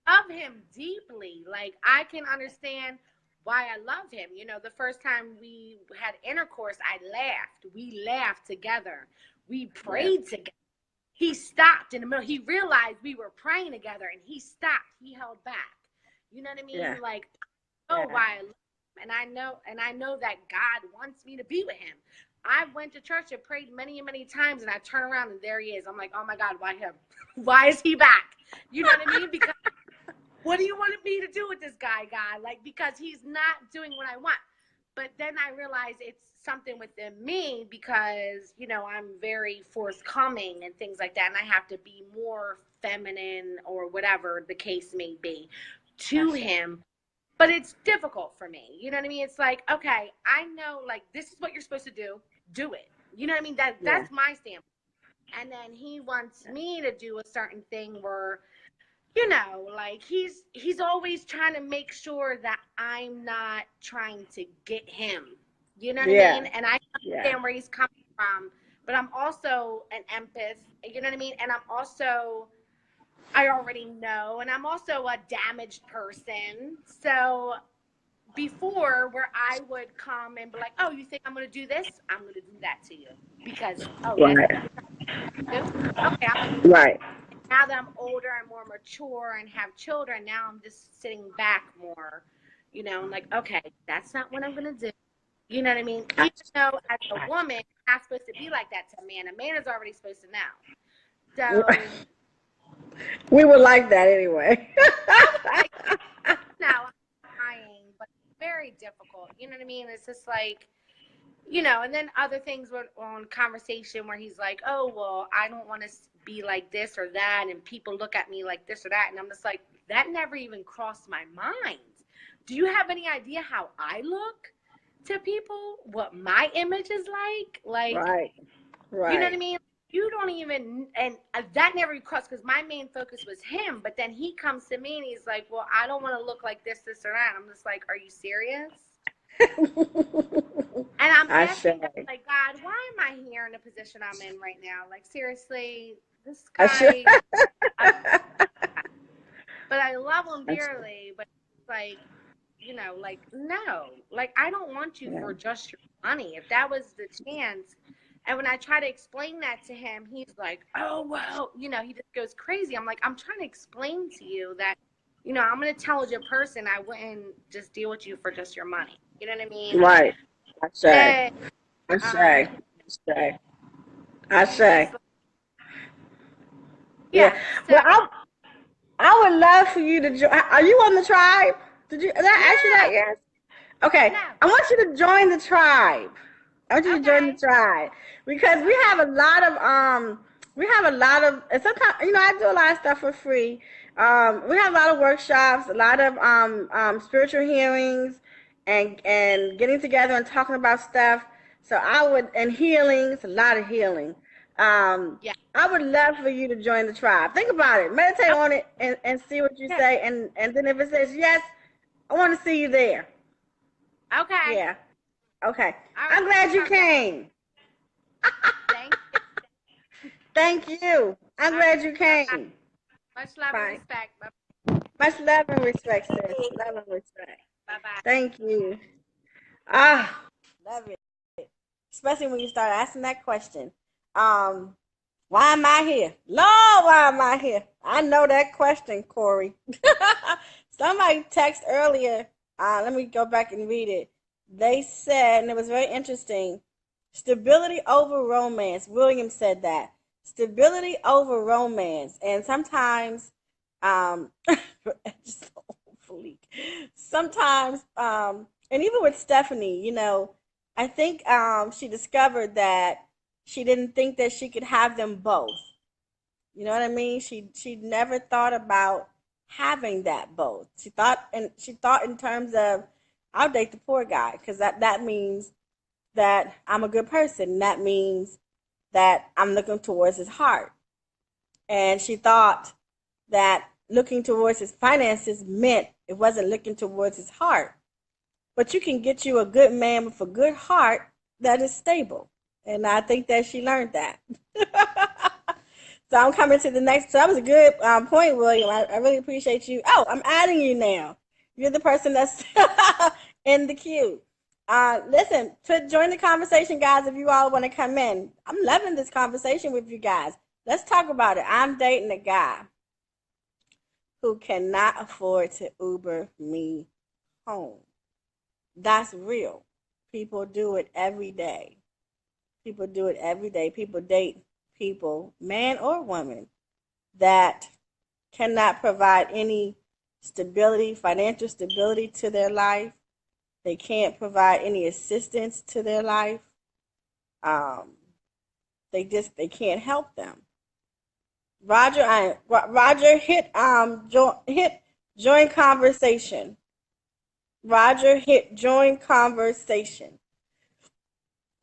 I love him deeply. Like, I can understand why I love him. The first time we had intercourse, I laughed. We laughed together. We Yeah. prayed together. He stopped in the middle. He realized we were praying together, and he stopped. He held back. You know what I mean? Yeah. Like, I know Yeah. why I love him, and I know that God wants me to be with him. I went to church and prayed many and many times, and I turn around and there he is. I'm like, oh my God, why him? Why is he back? You know what I mean? Because what do you want me to do with this guy, God? Like, because he's not doing what I want. But then I realize it's something within me because, I'm very forthcoming and things like that. And I have to be more feminine or whatever the case may be to Gotcha. him. But it's difficult for me. You know what I mean? It's like, okay, I know, like, this is what you're supposed to do. Do it. You know what I mean? Yeah. That's my standpoint. And then he wants me to do a certain thing where, like, he's always trying to make sure that I'm not trying to get him. You know what I Yeah. mean? And I Yeah. understand where he's coming from, but I'm also an empath. You know what I mean? And I already know, and I'm also a damaged person. So before, where I would come and be like, oh, you think I'm going to do this? I'm going to do that to you because, oh, that's Right. what you're trying to do. Okay, I'm going to do that. Right. Now that I'm older and more mature and have children, now I'm just sitting back more, I'm like, okay, that's not what I'm going to do. You know what I mean? Even though as a woman, I'm not supposed to be like that to a man. A man is already supposed to know. So We would like that anyway. I was like, now I'm trying, but it's very difficult. You know what I mean? It's just like, and then other things were on conversation where he's like, oh, well, I don't want to be like this or that. And people look at me like this or that. And I'm just like, that never even crossed my mind. Do you have any idea how I look to people? What my image is like? Like, Right. you know what I Right. mean? You don't even, and that never crossed because my main focus was him. But then he comes to me and he's like, well, I don't want to look like this or that. I'm just like, are you serious? And I'm I asking God, say. like, God, why am I here in the position I'm in right now? Like, seriously, this I should. guy, but I love him dearly, but it's like, like, no, like, I don't want you Yeah. for just your money. If that was the chance. And when I try to explain that to him, he's like, oh, well, he just goes crazy. I'm like, I'm trying to explain to you that, I'm an intelligent person. I wouldn't just deal with you for just your money. You know what I mean? Right. I say. And, I say. um, I say. I and it's say. just like, Yeah. yeah. So Well, I would love for you to join. Are you on the tribe? Did I ask you that? no, Yes. Okay. no. I want you to join the tribe. I want you to join the Okay, tribe because we okay. have a lot of and sometimes I do a lot of stuff for free. We have a lot of workshops, a lot of spiritual hearings, and getting together and talking about stuff. So and healings, a lot of healing. Yeah. I would love for you to join the tribe. Think about it, meditate on it, and see what you Okay. say. And then if it says yes, I want to see you there. Okay. Yeah. Okay. All right. I'm glad you Come down. came. Thank you. Thank you. I'm All right. glad you Bye-bye. came. Much love and Bye. respect. Much love and respect, sis. Love and respect. Bye-bye. Thank you. Ah, love it. Especially when you start asking that question. Um, why am I here? Lord, why am I here? I know that question, Corey. Somebody text earlier. Let me go back and read it. They said, and it was very interesting, stability over romance. William said that. Stability over romance. And sometimes, just hopefully, sometimes, and even with Stephanie, I think she discovered that she didn't think that she could have them both. You know what I mean? She never thought about having that both. She thought in terms of I'll date the poor guy because that means that I'm a good person. That means that I'm looking towards his heart. And she thought that looking towards his finances meant it wasn't looking towards his heart. But you can get you a good man with a good heart that is stable. And I think that she learned that. So I'm coming to the next. So that was a good point, William. I really appreciate you. Oh, I'm adding you now. You're the person that's in the queue. Listen, to join the conversation, guys, if you all want to come in. I'm loving this conversation with you guys. Let's talk about it. I'm dating a guy who cannot afford to Uber me home. That's real. People do it every day. People do it every day. People date people, man or woman, that cannot provide any stability, financial stability to their life. They can't provide any assistance to their life. They can't help them. Roger, hit join conversation. Roger, hit join conversation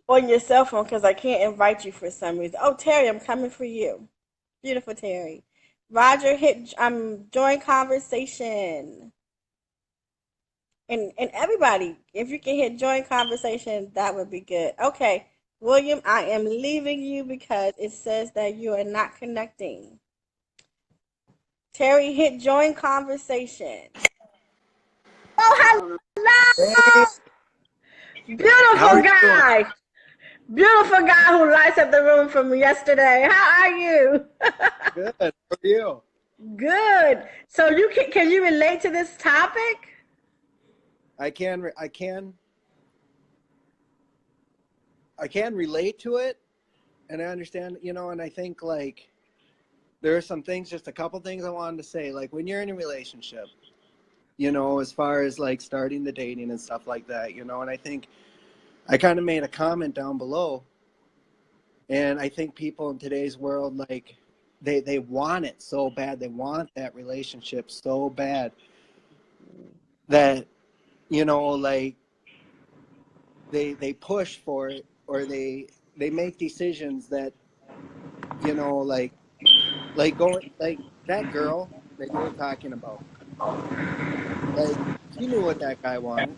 on your cell phone because I can't invite you for some reason. Oh, Terry, I'm coming for you. Beautiful Terry. Roger, hit join conversation. And everybody, if you can hit join conversation, that would be good. Okay, William, I am leaving you because it says that you are not connecting. Terry, hit join conversation. Oh, hello! Beautiful guy. Beautiful guy who lights up the room from yesterday. How are you? Good. How are you? Good. So you can you relate to this topic? I can relate to it, and I understand, and I think like there are some things, just a couple things I wanted to say. Like when you're in a relationship, as far as like starting the dating and stuff like that, and I think I kind of made a comment down below, and I think people in today's world, like they want it so bad. They want that relationship so bad that, like they push for it, or they make decisions that, like going, like that girl that you were talking about, like she knew what that guy wanted.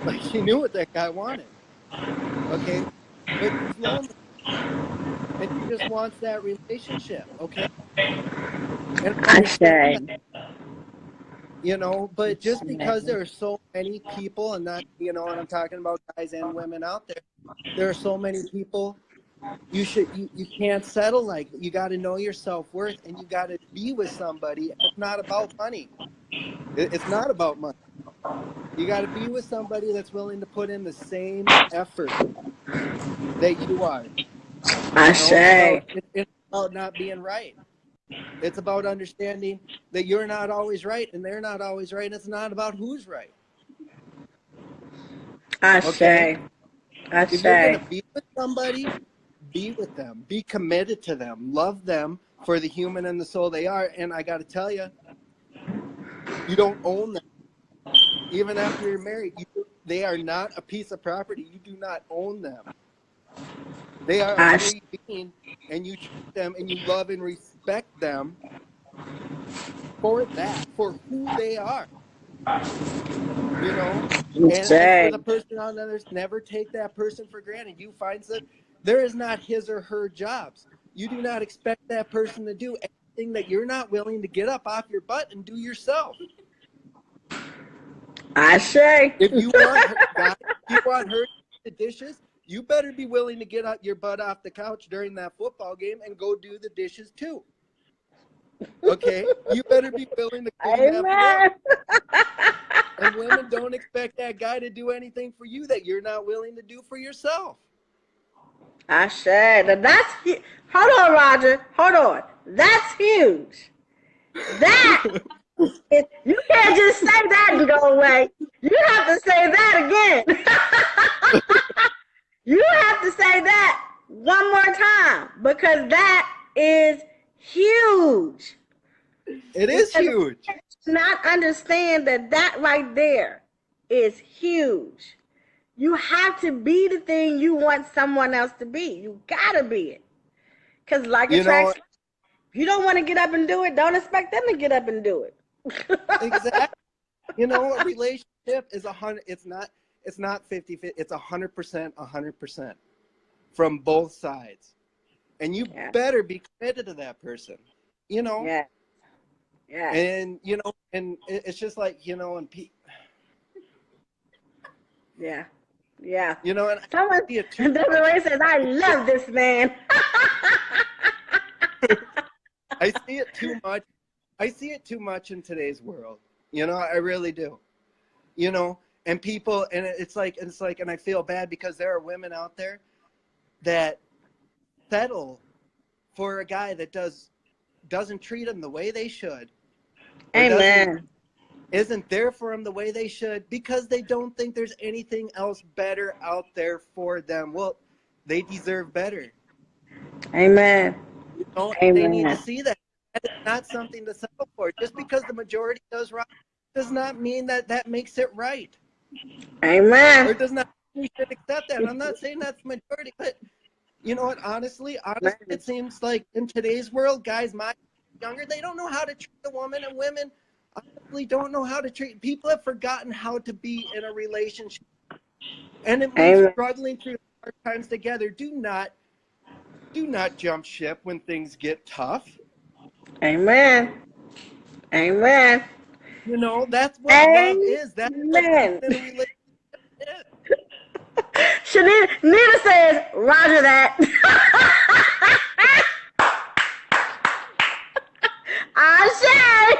Like she knew what that guy wanted. Okay, but she's lonely, and she just wants that relationship. Okay, and I say. But just because there are so many people, and not, and I'm talking about guys and women out there are so many people. You can't settle. Like, you got to know your self-worth, and you got to be with somebody. It's not about money. It's not about money. You got to be with somebody that's willing to put in the same effort that you are. I say. It's about not being right. It's about understanding that you're not always right and they're not always right. It's not about who's right. I say. If you're going to be with somebody, be with them. Be committed to them. Love them for the human and the soul they are. And I got to tell you, you don't own them. Even after you're married, they are not a piece of property. You do not own them. They are a free being, and you treat them and you love and respect them for that, for who they are. And for the person on others, never take that person for granted. You find that there is not his or her jobs. You do not expect that person to do anything that you're not willing to get up off your butt and do yourself. I say. If you want her to do the dishes, you better be willing to get your butt off the couch during that football game and go do the dishes too. Okay? You better be willing to clean that up. And women, don't expect that guy to do anything for you that you're not willing to do for yourself. I said that's hold on, Roger. Hold on. That's huge. That you can't just say that and go away. You have to say that again. You have to say that one more time because that is huge. It is huge. Not understand that right there is huge. You have to be the thing you want someone else to be. You gotta be it. Because like attraction, if you don't want to get up and do it, don't expect them to get up and do it. Exactly. A relationship is It's not 50-50. It's 100%, 100% from both sides. And you better be committed to that person, you know? Yeah. Yeah. And, you know, and it's just like, you know, and yeah. Yeah. you know, and Someone, I see it too Desiree says, I love this man. I see it too much. I see it too much in today's world. You know, I really do. You know, and people, and it's like, and I feel bad because there are women out there that settle for a guy that doesn't treat them the way they should. Amen. Isn't there for them the way they should because they don't think there's anything else better out there for them. Well, they deserve better. Amen. You know, Amen. they need to see that. That is not something to settle for. Just because the majority does right does not mean that that makes it right. Amen. Or does not mean we should accept that. I'm not saying that's the majority, but you know what? Honestly, it seems like in today's world, guys my younger, they don't know how to treat a woman, and women honestly don't know how to treat. People have forgotten how to be in a relationship. And it means struggling through hard times together. Do not jump ship when things get tough. Amen. Amen. You know, that's what love is. That's what being in a relationship is. Nita says, Roger that. I say.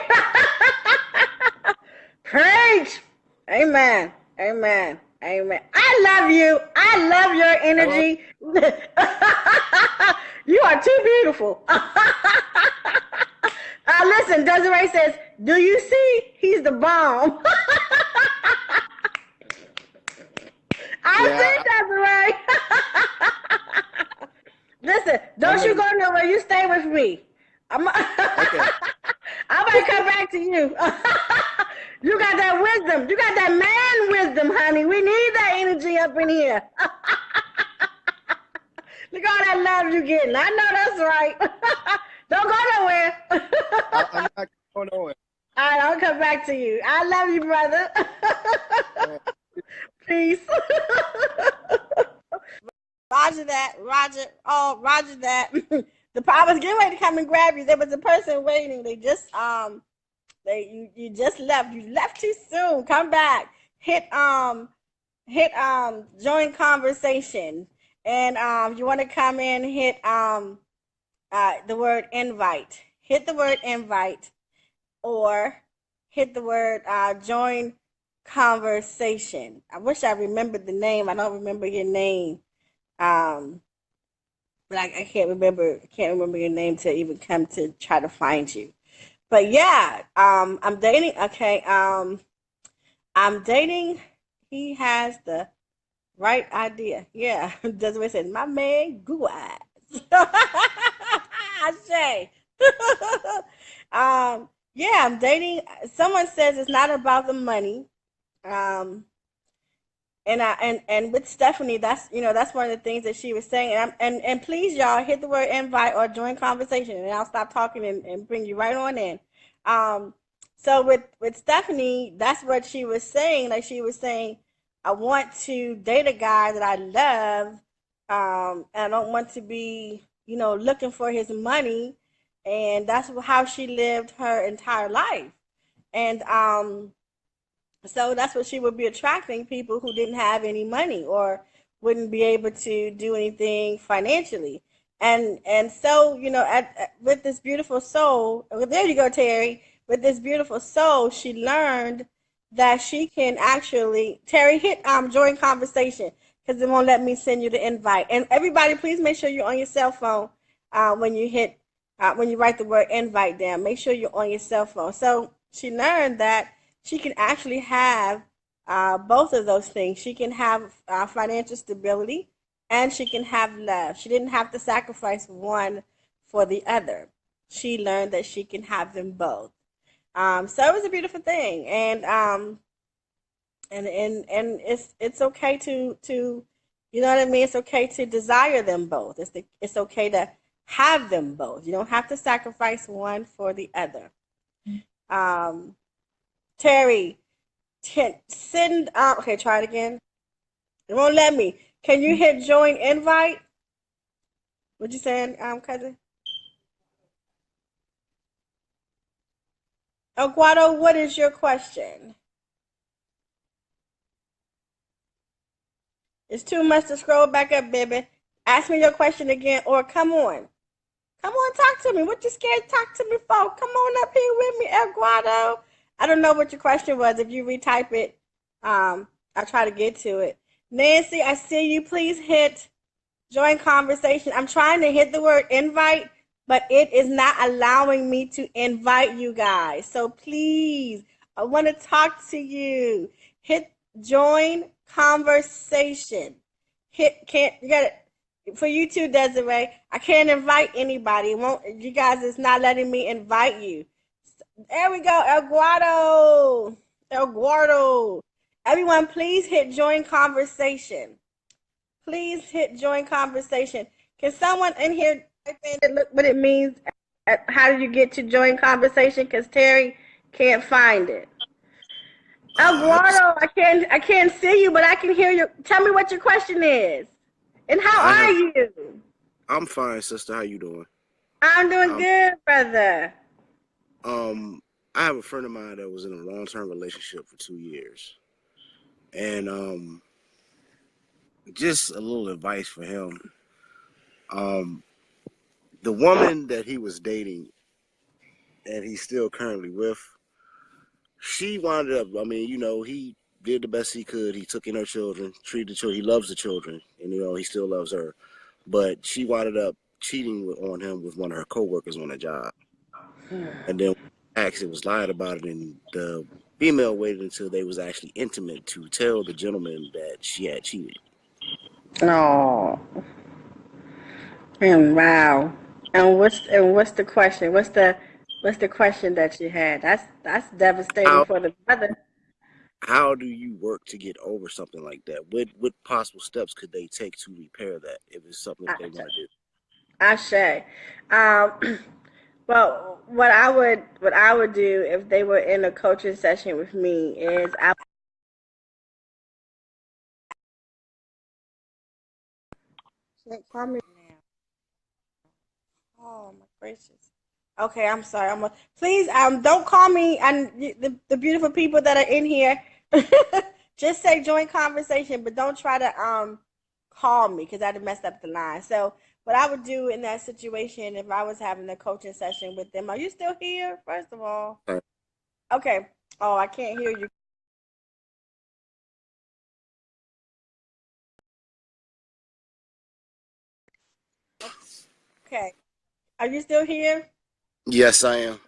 Preach. Amen. Amen. Amen. I love you. I love your energy. You are too beautiful. Listen, Desiree says, do you see? He's the bomb. I see, Desiree. Listen, don't you go nowhere. You stay with me. Okay. I might come back to you. You got that wisdom. You got that man wisdom, honey. We need that energy up in here. Look all that love you getting. I know that's right. Don't go nowhere. I'm not going nowhere. All right, I'll come back to you. I love you, brother. Peace. Roger that. Roger. Oh, Roger that. I was getting ready to come and grab you. There was a person waiting. They just you just left. You left too soon. Come back. Hit join conversation. And you want to come in, hit the word invite. Hit the word invite, or hit the word join conversation. I wish I remembered the name. I don't remember your name. But I can't remember your name to even come to try to find you. But yeah, I'm dating. Okay, I'm dating. He has the right idea. Yeah, Desiree says, my man, Google eyes. I say. Yeah, I'm dating. Someone says it's not about the money. And with Stephanie, that's one of the things that she was saying. And please, y'all, hit the word invite or join conversation, and I'll stop talking and bring you right on in. So with Stephanie, that's what she was saying. Like she was saying, I want to date a guy that I love, and I don't want to be, looking for his money. And that's how she lived her entire life. And so that's what she would be attracting, people who didn't have any money or wouldn't be able to do anything financially. And so, with this beautiful soul, there you go, Terry. With this beautiful soul, she learned that she can actually, Terry, hit join conversation, because it won't let me send you the invite. And everybody, please make sure you're on your cell phone when you write the word invite down. Make sure you're on your cell phone. So she learned that she can actually have both of those things. She can have financial stability, and she can have love. She didn't have to sacrifice one for the other. She learned that she can have them both. So it was a beautiful thing, and it's okay to you know what I mean. It's okay to desire them both. It's okay to have them both. You don't have to sacrifice one for the other. Terry, send. Okay, try it again. It won't let me. Can you hit join invite? What you saying, cousin? Guado, what is your question? It's too much to scroll back up, baby. Ask me your question again, or come on. Come on, talk to me. What you scared to talk to me for? Come on up here with me, Guado. I don't know what your question was. If you retype it, I'll try to get to it. Nancy, I see you. Please hit join conversation. I'm trying to hit the word invite, but it is not allowing me to invite you guys. So please, I want to talk to you. Hit join conversation. You got it for you too, Desiree. I can't invite anybody. You guys is not letting me invite you. There we go, El Guardo. Everyone, please hit join conversation. Please hit join conversation. Can someone in here type in look what it means? How do you get to join conversation? Because Terry can't find it. Eduardo, I can't see you, but I can hear you. Tell me what your question is. And how are you? I'm fine, sister. How you doing? I'm doing good, brother. I have a friend of mine that was in a long-term relationship for 2 years. And just a little advice for him. The woman that he was dating and he's still currently with, she wound up, I mean, he did the best he could. He took in her children, treated the children. He loves the children, and, he still loves her. But she wound up cheating on him with one of her coworkers on a job. And then actually was lied about it, and the female waited until they was actually intimate to tell the gentleman that she had cheated. Oh. And wow. And what's the question? What's the question that you had? That's devastating for the brother. How do you work to get over something like that? What possible steps could they take to repair that if it's something that they want to do? Ashe. Well, what I would do if they were in a coaching session with me is call me now. Oh my gracious. Okay, I'm sorry. Please don't call me and the beautiful people that are in here. Just say join conversation, but don't try to call me because I'd have messed up the line. So what I would do in that situation if I was having a coaching session with them, are you still here, first of all? Okay. Oh, I can't hear you. Okay. Are you still here? Yes, I am.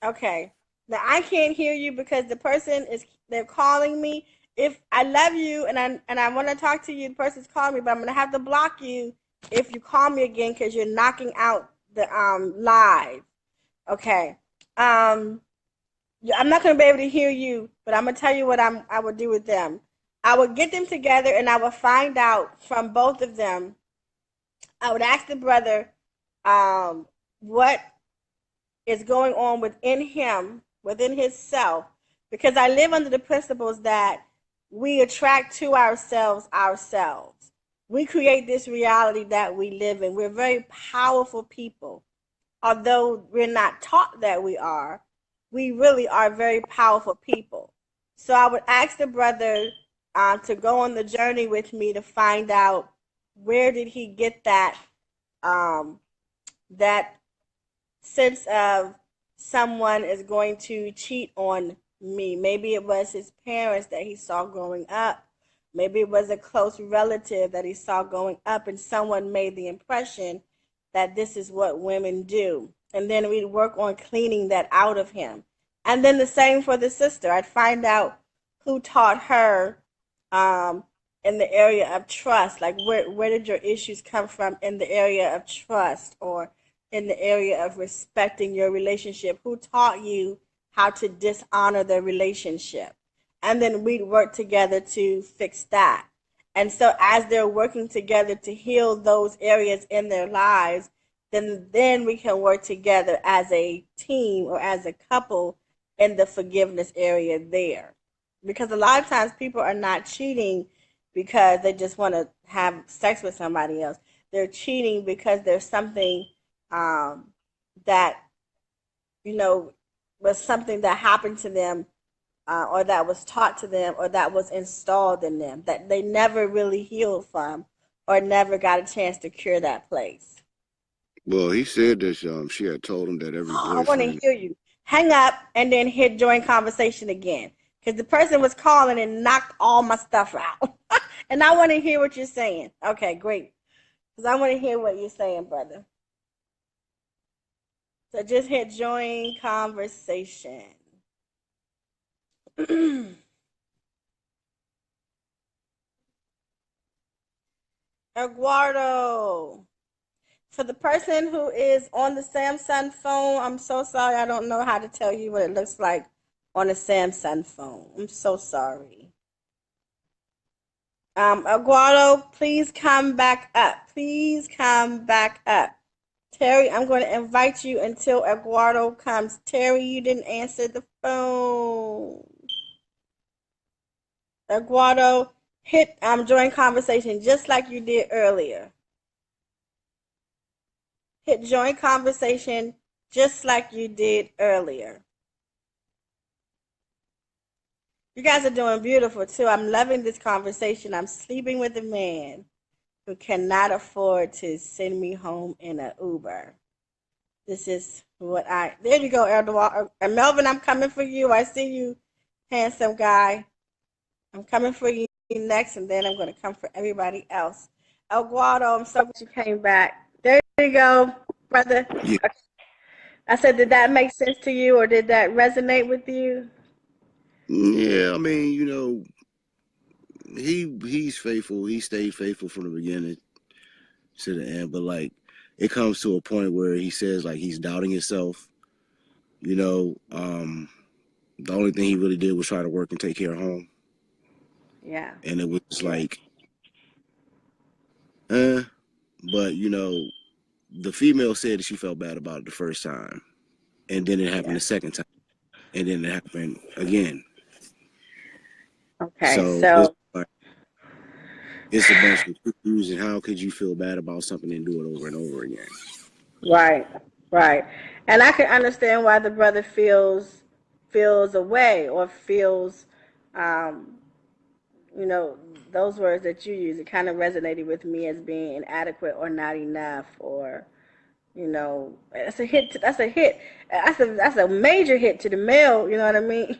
Okay. Now I can't hear you because they're calling me. If I love you and I want to talk to you, the person's calling me, but I'm gonna have to block you if you call me again because you're knocking out the live. Okay. I'm not gonna be able to hear you, but I'm gonna tell you what I would do with them. I would get them together and I would find out from both of them. I would ask the brother what is going on within him, within his self, because I live under the principles that we attract to ourselves. We create this reality that we live in. We're very powerful people. Although we're not taught that we really are very powerful people. So I would ask the brother to go on the journey with me to find out where did he get that that sense of someone is going to cheat on me. Maybe it was his parents that he saw growing up. Maybe it was a close relative that he saw growing up and someone made the impression that this is what women do. And then we'd work on cleaning that out of him. And then the same for the sister. I'd find out who taught her in the area of trust. Like where did your issues come from in the area of trust or in the area of respecting your relationship? Who taught you how to dishonor the relationship? And then we'd work together to fix that. And so as they're working together to heal those areas in their lives, then we can work together as a team or as a couple in the forgiveness area there. Because a lot of times people are not cheating because they just want to have sex with somebody else. They're cheating because there's something that, you know, was something that happened to them, or that was taught to them, or that was installed in them that they never really healed from, or never got a chance to cure that place. Well, he said that she had told him that every I want to boyfriend. hear you. Hang up and then hit join conversation again. Because the person was calling and knocked all my stuff out. And I want to hear what you're saying. Okay, great. Because I want to hear what you're saying, brother. So just hit join conversation. Eduardo. For the person who is on the Samsung phone, I'm so sorry. I don't know how to tell you what it looks like on a Samsung phone. I'm so sorry. Eduardo, please come back up. Please come back up. Terry, I'm going to invite you until Eduardo comes. Terry, you didn't answer the phone. Eduardo, hit join conversation just like you did earlier. Hit join conversation just like you did earlier. You guys are doing beautiful too. I'm loving this conversation. I'm sleeping with a man who cannot afford to send me home in an Uber. This is what there you go, Eduardo. And Melvin, I'm coming for you. I see you, handsome guy. I'm coming for you next, and then I'm going to come for everybody else. Eduardo, I'm so glad you came back. There you go, brother. Yeah. Okay. I said, did that make sense to you, or did that resonate with you? Yeah, I mean, you know, he's faithful. He stayed faithful from the beginning to the end. But like, it comes to a point where he says like he's doubting himself. You know, the only thing he really did was try to work and take care of home. Yeah. And it was like, but you know, the female said that she felt bad about it the first time, and then it happened the second time, and then it happened again. Okay, So it's a bunch of confusing. How could you feel bad about something and do it over and over again? Right. And I can understand why the brother feels away, or feels, you know, those words that you use. It kind of resonated with me as being inadequate or not enough, or, you know, that's a hit. That's a major hit to the male. You know what I mean?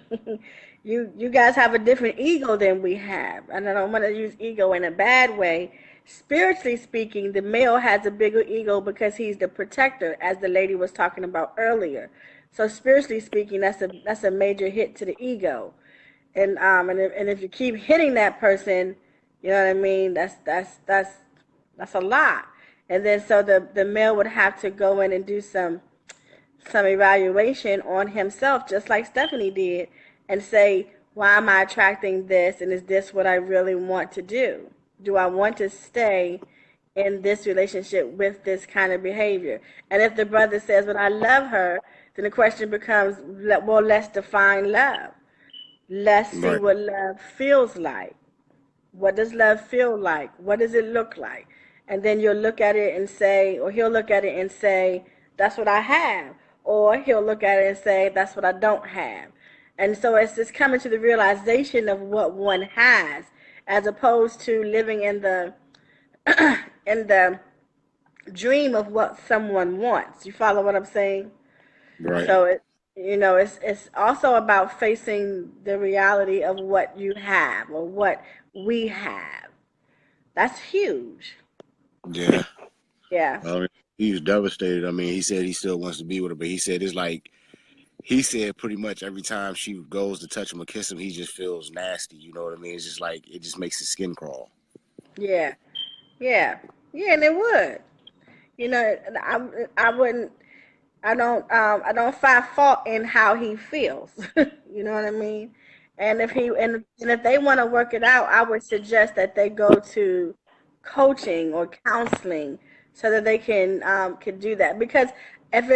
You guys have a different ego than we have, and I don't want to use ego in a bad way. Spiritually speaking, the male has a bigger ego because he's the protector, as the lady was talking about earlier. So spiritually speaking, that's a major hit to the ego, and if you keep hitting that person, you know what I mean. That's a lot. And then so the male would have to go in and do some evaluation on himself, just like Stephanie did, and say, why am I attracting this, and is this what I really want to do? Do I want to stay in this relationship with this kind of behavior? And if the brother says, but I love her, then the question becomes, well, let's define love. Let's see what love feels like. What does love feel like? What does it look like? And then you'll look at it and say, or he'll look at it and say, that's what I have. Or he'll look at it and say, that's what I don't have. And so it's just coming to the realization of what one has, as opposed to living in the in the dream of what someone wants. You follow what I'm saying? Right. So it's also about facing the reality of what you have, or what we have. That's huge. Yeah. Yeah. I mean, he was devastated. I mean, he said he still wants to be with her, but he said it's like, he said pretty much every time she goes to touch him or kiss him, he just feels nasty. You know what I mean? It's just like, it just makes his skin crawl. Yeah. And it would. You know, I wouldn't. I don't find fault in how he feels. You know what I mean? And if they want to work it out, I would suggest that they go to coaching or counseling so that they can do that. Because if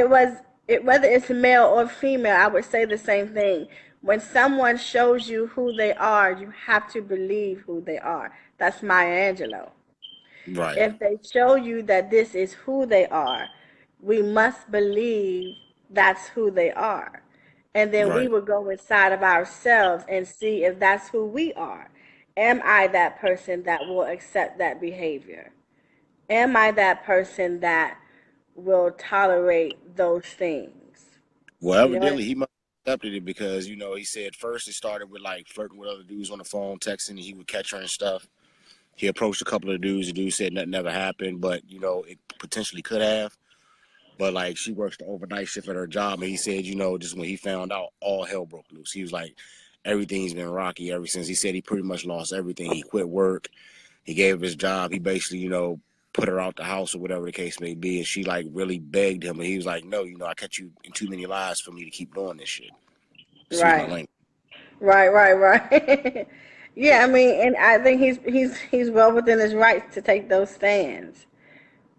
whether it's male or female, I would say the same thing. when someone shows you who they are, you have to believe who they are. That's Maya Angelou. Right. If they show you that this is who they are, we must believe that's who they are. And then we Right. will go inside of ourselves and see if that's who we are. Am I that person that will accept that behavior? Am I that person that will tolerate those things? Well, You know what evidently he must have accepted it because, he said first it started with like flirting with other dudes on the phone, texting, and he would catch her and stuff. He approached a couple of dudes. The dude said nothing never happened, but it potentially could have. But like she works the overnight shift at her job, and he said, just when he found out, all hell broke loose. He was like, everything's been rocky ever since. He said he pretty much lost everything. He quit work. He gave up his job. He basically, put her out the house or whatever the case may be. And she like really begged him, and he was like, no, I catch you in too many lies for me to keep doing this shit. Excuse my right. language. Right. Yeah, I mean, and I think he's well within his rights to take those stands.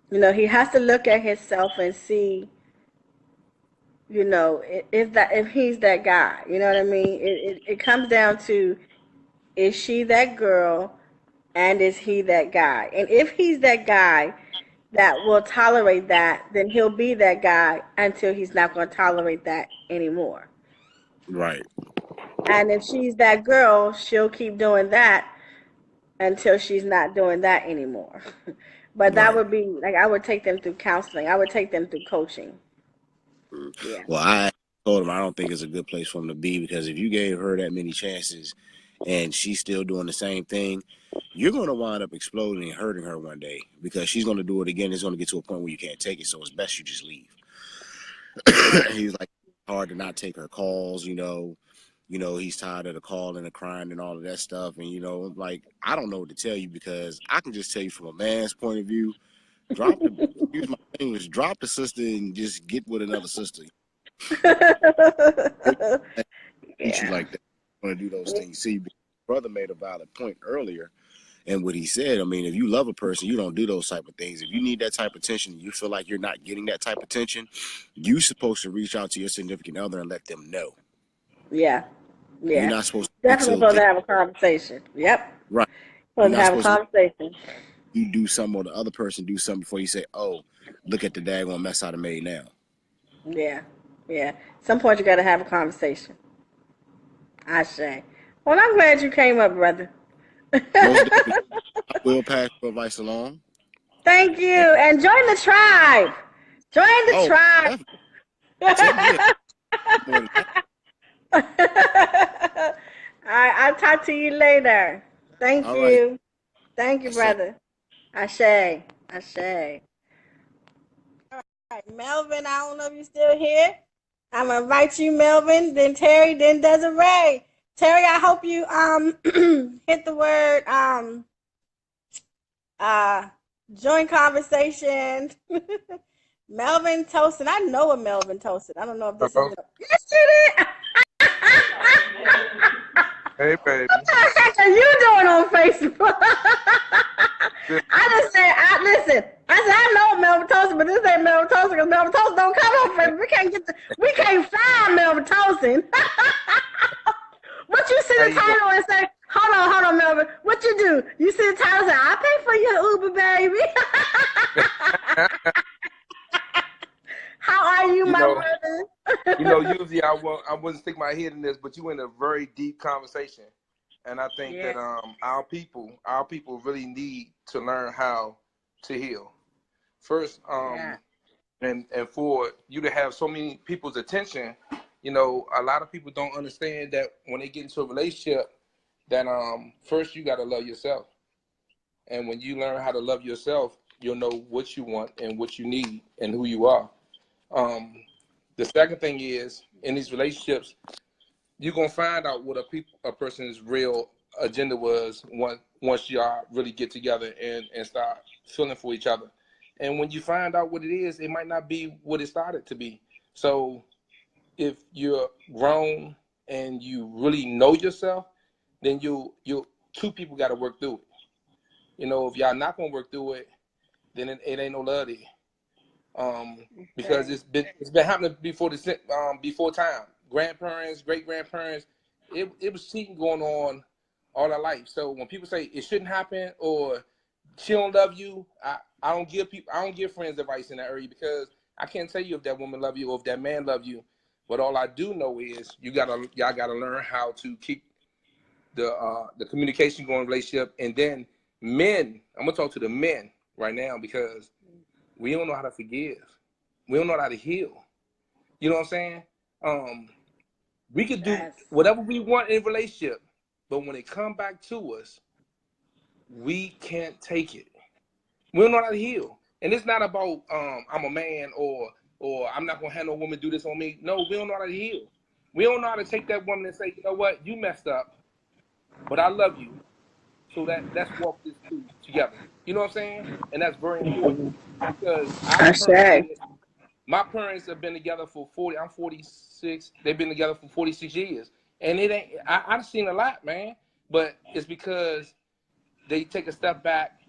He has to look at himself and see, if he's that guy. You know what I mean? It comes down to, is she that girl, and is he that guy? And if he's that guy that will tolerate that, then he'll be that guy until he's not going to tolerate that anymore. Right. And if she's that girl, she'll keep doing that until she's not doing that anymore. But that Right. would be like, I would take them through counseling. I would take them through coaching. Yeah. Well, I told him I don't think it's a good place for him to be because if you gave her that many chances and she's still doing the same thing, you're going to wind up exploding and hurting her one day because she's going to do it again. It's going to get to a point where you can't take it. So it's best you just leave. He's like, hard to not take her calls, he's tired of the calling and the crying and all of that stuff. And, like, I don't know what to tell you because I can just tell you from a man's point of view, use my language, drop the sister and just get with another sister. Treat you like that. Want to do those things. See, brother made a valid point earlier. And what he said, I mean, if you love a person, you don't do those type of things. If you need that type of attention, you feel like you're not getting that type of attention, you're supposed to reach out to your significant other and let them know. Yeah. You're not supposed to Definitely supposed to have a conversation. Yep. Right. Supposed to have a conversation. You do something or the other person do something before you say, oh, look at the daggone mess I done made now. Yeah. At some point you got to have a conversation. I say. Well, I'm glad you came up, brother. I will pass your advice along. Thank you. And join the tribe. Join the tribe. All right, I'll talk to you later. Thank you. Right. Thank you, brother. Ashe. All right, Melvin, I don't know if you're still here. I'm going to invite you, Melvin, then Terry, then Desiree. Terry, I hope you hit the word join conversation. Melvin Toasted. I know a Melvin Toasted. I don't know if this is yes, you did. Hey, baby. What the heck are you doing on Facebook? I just said, listen. I said, I know Melvin Toasted, but this ain't Melvin Toasted because Melvin Toasted don't come on Facebook. We can't find Melvin Toasted. What you see the title and say, hold on, Melvin. What you do? You see the title and say, I pay for your Uber, baby. How are you, my brother? Usually I wouldn't stick my head in this, but you in a very deep conversation. And I think that our people really need to learn how to heal. First, and for you to have so many people's attention, a lot of people don't understand that when they get into a relationship, that first you got to love yourself. And when you learn how to love yourself, you'll know what you want and what you need and who you are. The second thing is, in these relationships, you're going to find out what a person's real agenda was once y'all really get together and start feeling for each other. And when you find out what it is, it might not be what it started to be. So if you're grown and you really know yourself, then you two people got to work through it. If y'all not going to work through it, then it ain't no love there. Because it's been happening before time. Grandparents, great grandparents, it was cheating going on all our life. So when people say it shouldn't happen or she don't love you, I don't give friends advice in that area, because I can't tell you if that woman love you or if that man love you. But all I do know is y'all gotta learn how to keep the communication going in relationship. And then men, I'm gonna talk to the men right now, because we don't know how to forgive. We don't know how to heal. You know what I'm saying? We could do Yes. whatever we want in a relationship, but when it come back to us, we can't take it. We don't know how to heal. And it's not about I'm a man or I'm not gonna have no woman do this on me. No, we don't know how to heal. We don't know how to take that woman and say, you know what, you messed up, but I love you. So let's walk this through together. You know what I'm saying? And that's very important, because my parents have been together for 40. I'm 46. They've been together for 46 years, and it ain't. I've seen a lot, man. But it's because they take a step back,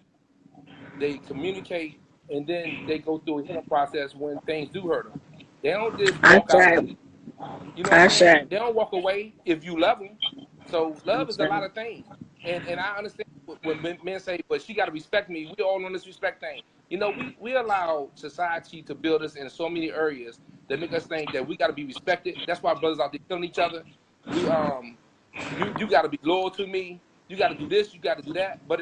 they communicate, and then they go through a healing process when things do hurt them. They don't just walk out on you. You know what I'm saying? They don't walk away if you love them. So love is a lot of things. And I understand when men say, but she got to respect me. We all on this respect thing. You know, we allow society to build us in so many areas that make us think that we got to be respected. That's why brothers out there killing each other. You got to be loyal to me. You got to do this. You got to do that. But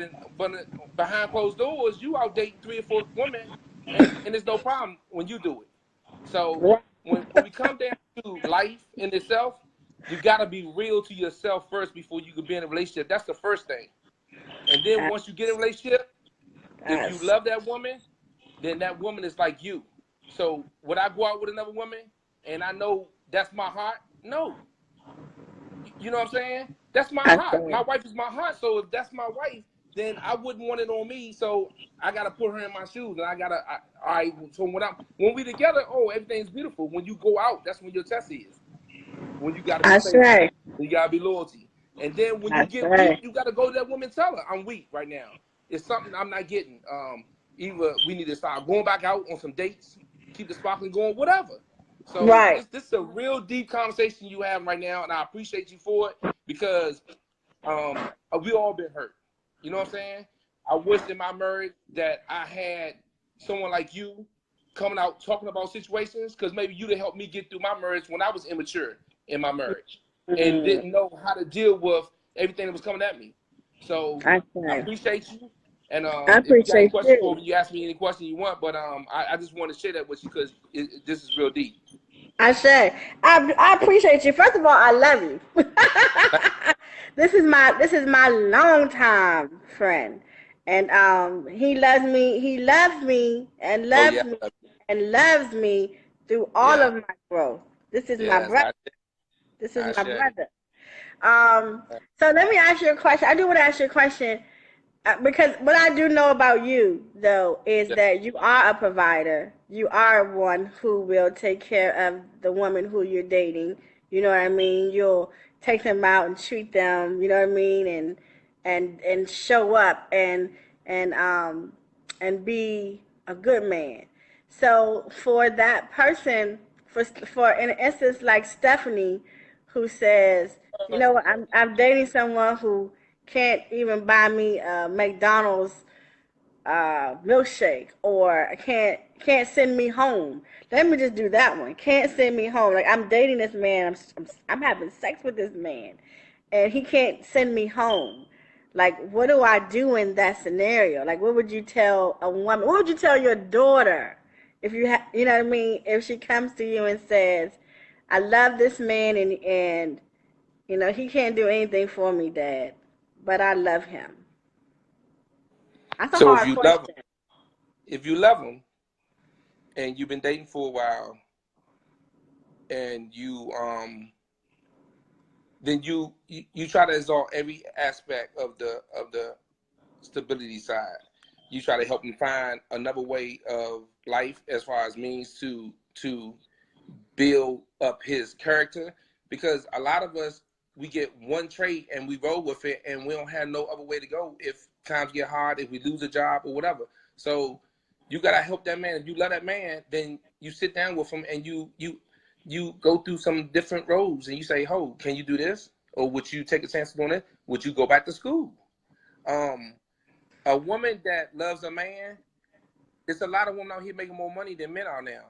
behind closed doors, you out dating 3 or 4 women, and it's no problem when you do it. So when we come down to life in itself, you got to be real to yourself first before you can be in a relationship. That's the first thing. And then once you get in a relationship, if you love that woman, then that woman is like you. So would I go out with another woman and I know that's my heart? No. You know what I'm saying? That's my heart. My wife is my heart. So if that's my wife, then I wouldn't want it on me. So I gotta put her in my shoes, and all right. So when we together, everything's beautiful. When you go out, that's when your test is. When you gotta be faithful, you gotta be loyalty, and then when you get weak, you gotta go to that woman and tell her, I'm weak right now. It's something I'm not getting. Either we need to start going back out on some dates, keep the sparkling going, whatever. So this is a real deep conversation you have right now, and I appreciate you for it, because we all been hurt. You know what I'm saying? I wish in my marriage that I had someone like you coming out talking about situations, because maybe you'd have helped me get through my marriage when I was immature in my marriage and didn't know how to deal with everything that was coming at me. So I appreciate you. And if you got any questions for me, you ask me any question you want. But I just want to share that with you, because this is real deep. I appreciate you. First of all, I love you. This is my longtime friend, and he loves me. He loves me and loves me and loves me through all of my growth. This is my brother. This is my brother. So let me ask you a question. I do want to ask you a question, because what I do know about you, though, is that you are a provider. You are one who will take care of the woman who you're dating. You know what I mean? You'll take them out and treat them. You know what I mean? And show up and be a good man. So for that person, for an instance like Stephanie, who says, you know what, I'm dating someone who can't even buy me a McDonald's milkshake, or can't send me home. Let me just do that one. Can't send me home. Like, I'm dating this man. I'm having sex with this man, and he can't send me home. Like, what do I do in that scenario? Like, what would you tell a woman? What would you tell your daughter if you you know what I mean? If she comes to you and says, I love this man, and you know, he can't do anything for me, Dad, but I love him. That's a hard question. If you love him and you've been dating for a while, and you then you try to exalt every aspect of the stability side. You try to help him find another way of life as far as means to build up his character, because a lot of us, we get one trait and we roll with it, and we don't have no other way to go if times get hard, if we lose a job or whatever. So you gotta help that man. If you love that man, then you sit down with him and you go through some different roles, and you say, "Ho, can you do this?" or would you take a chance on it? Would you go back to school? A woman that loves a man, there's a lot of women out here making more money than men are now.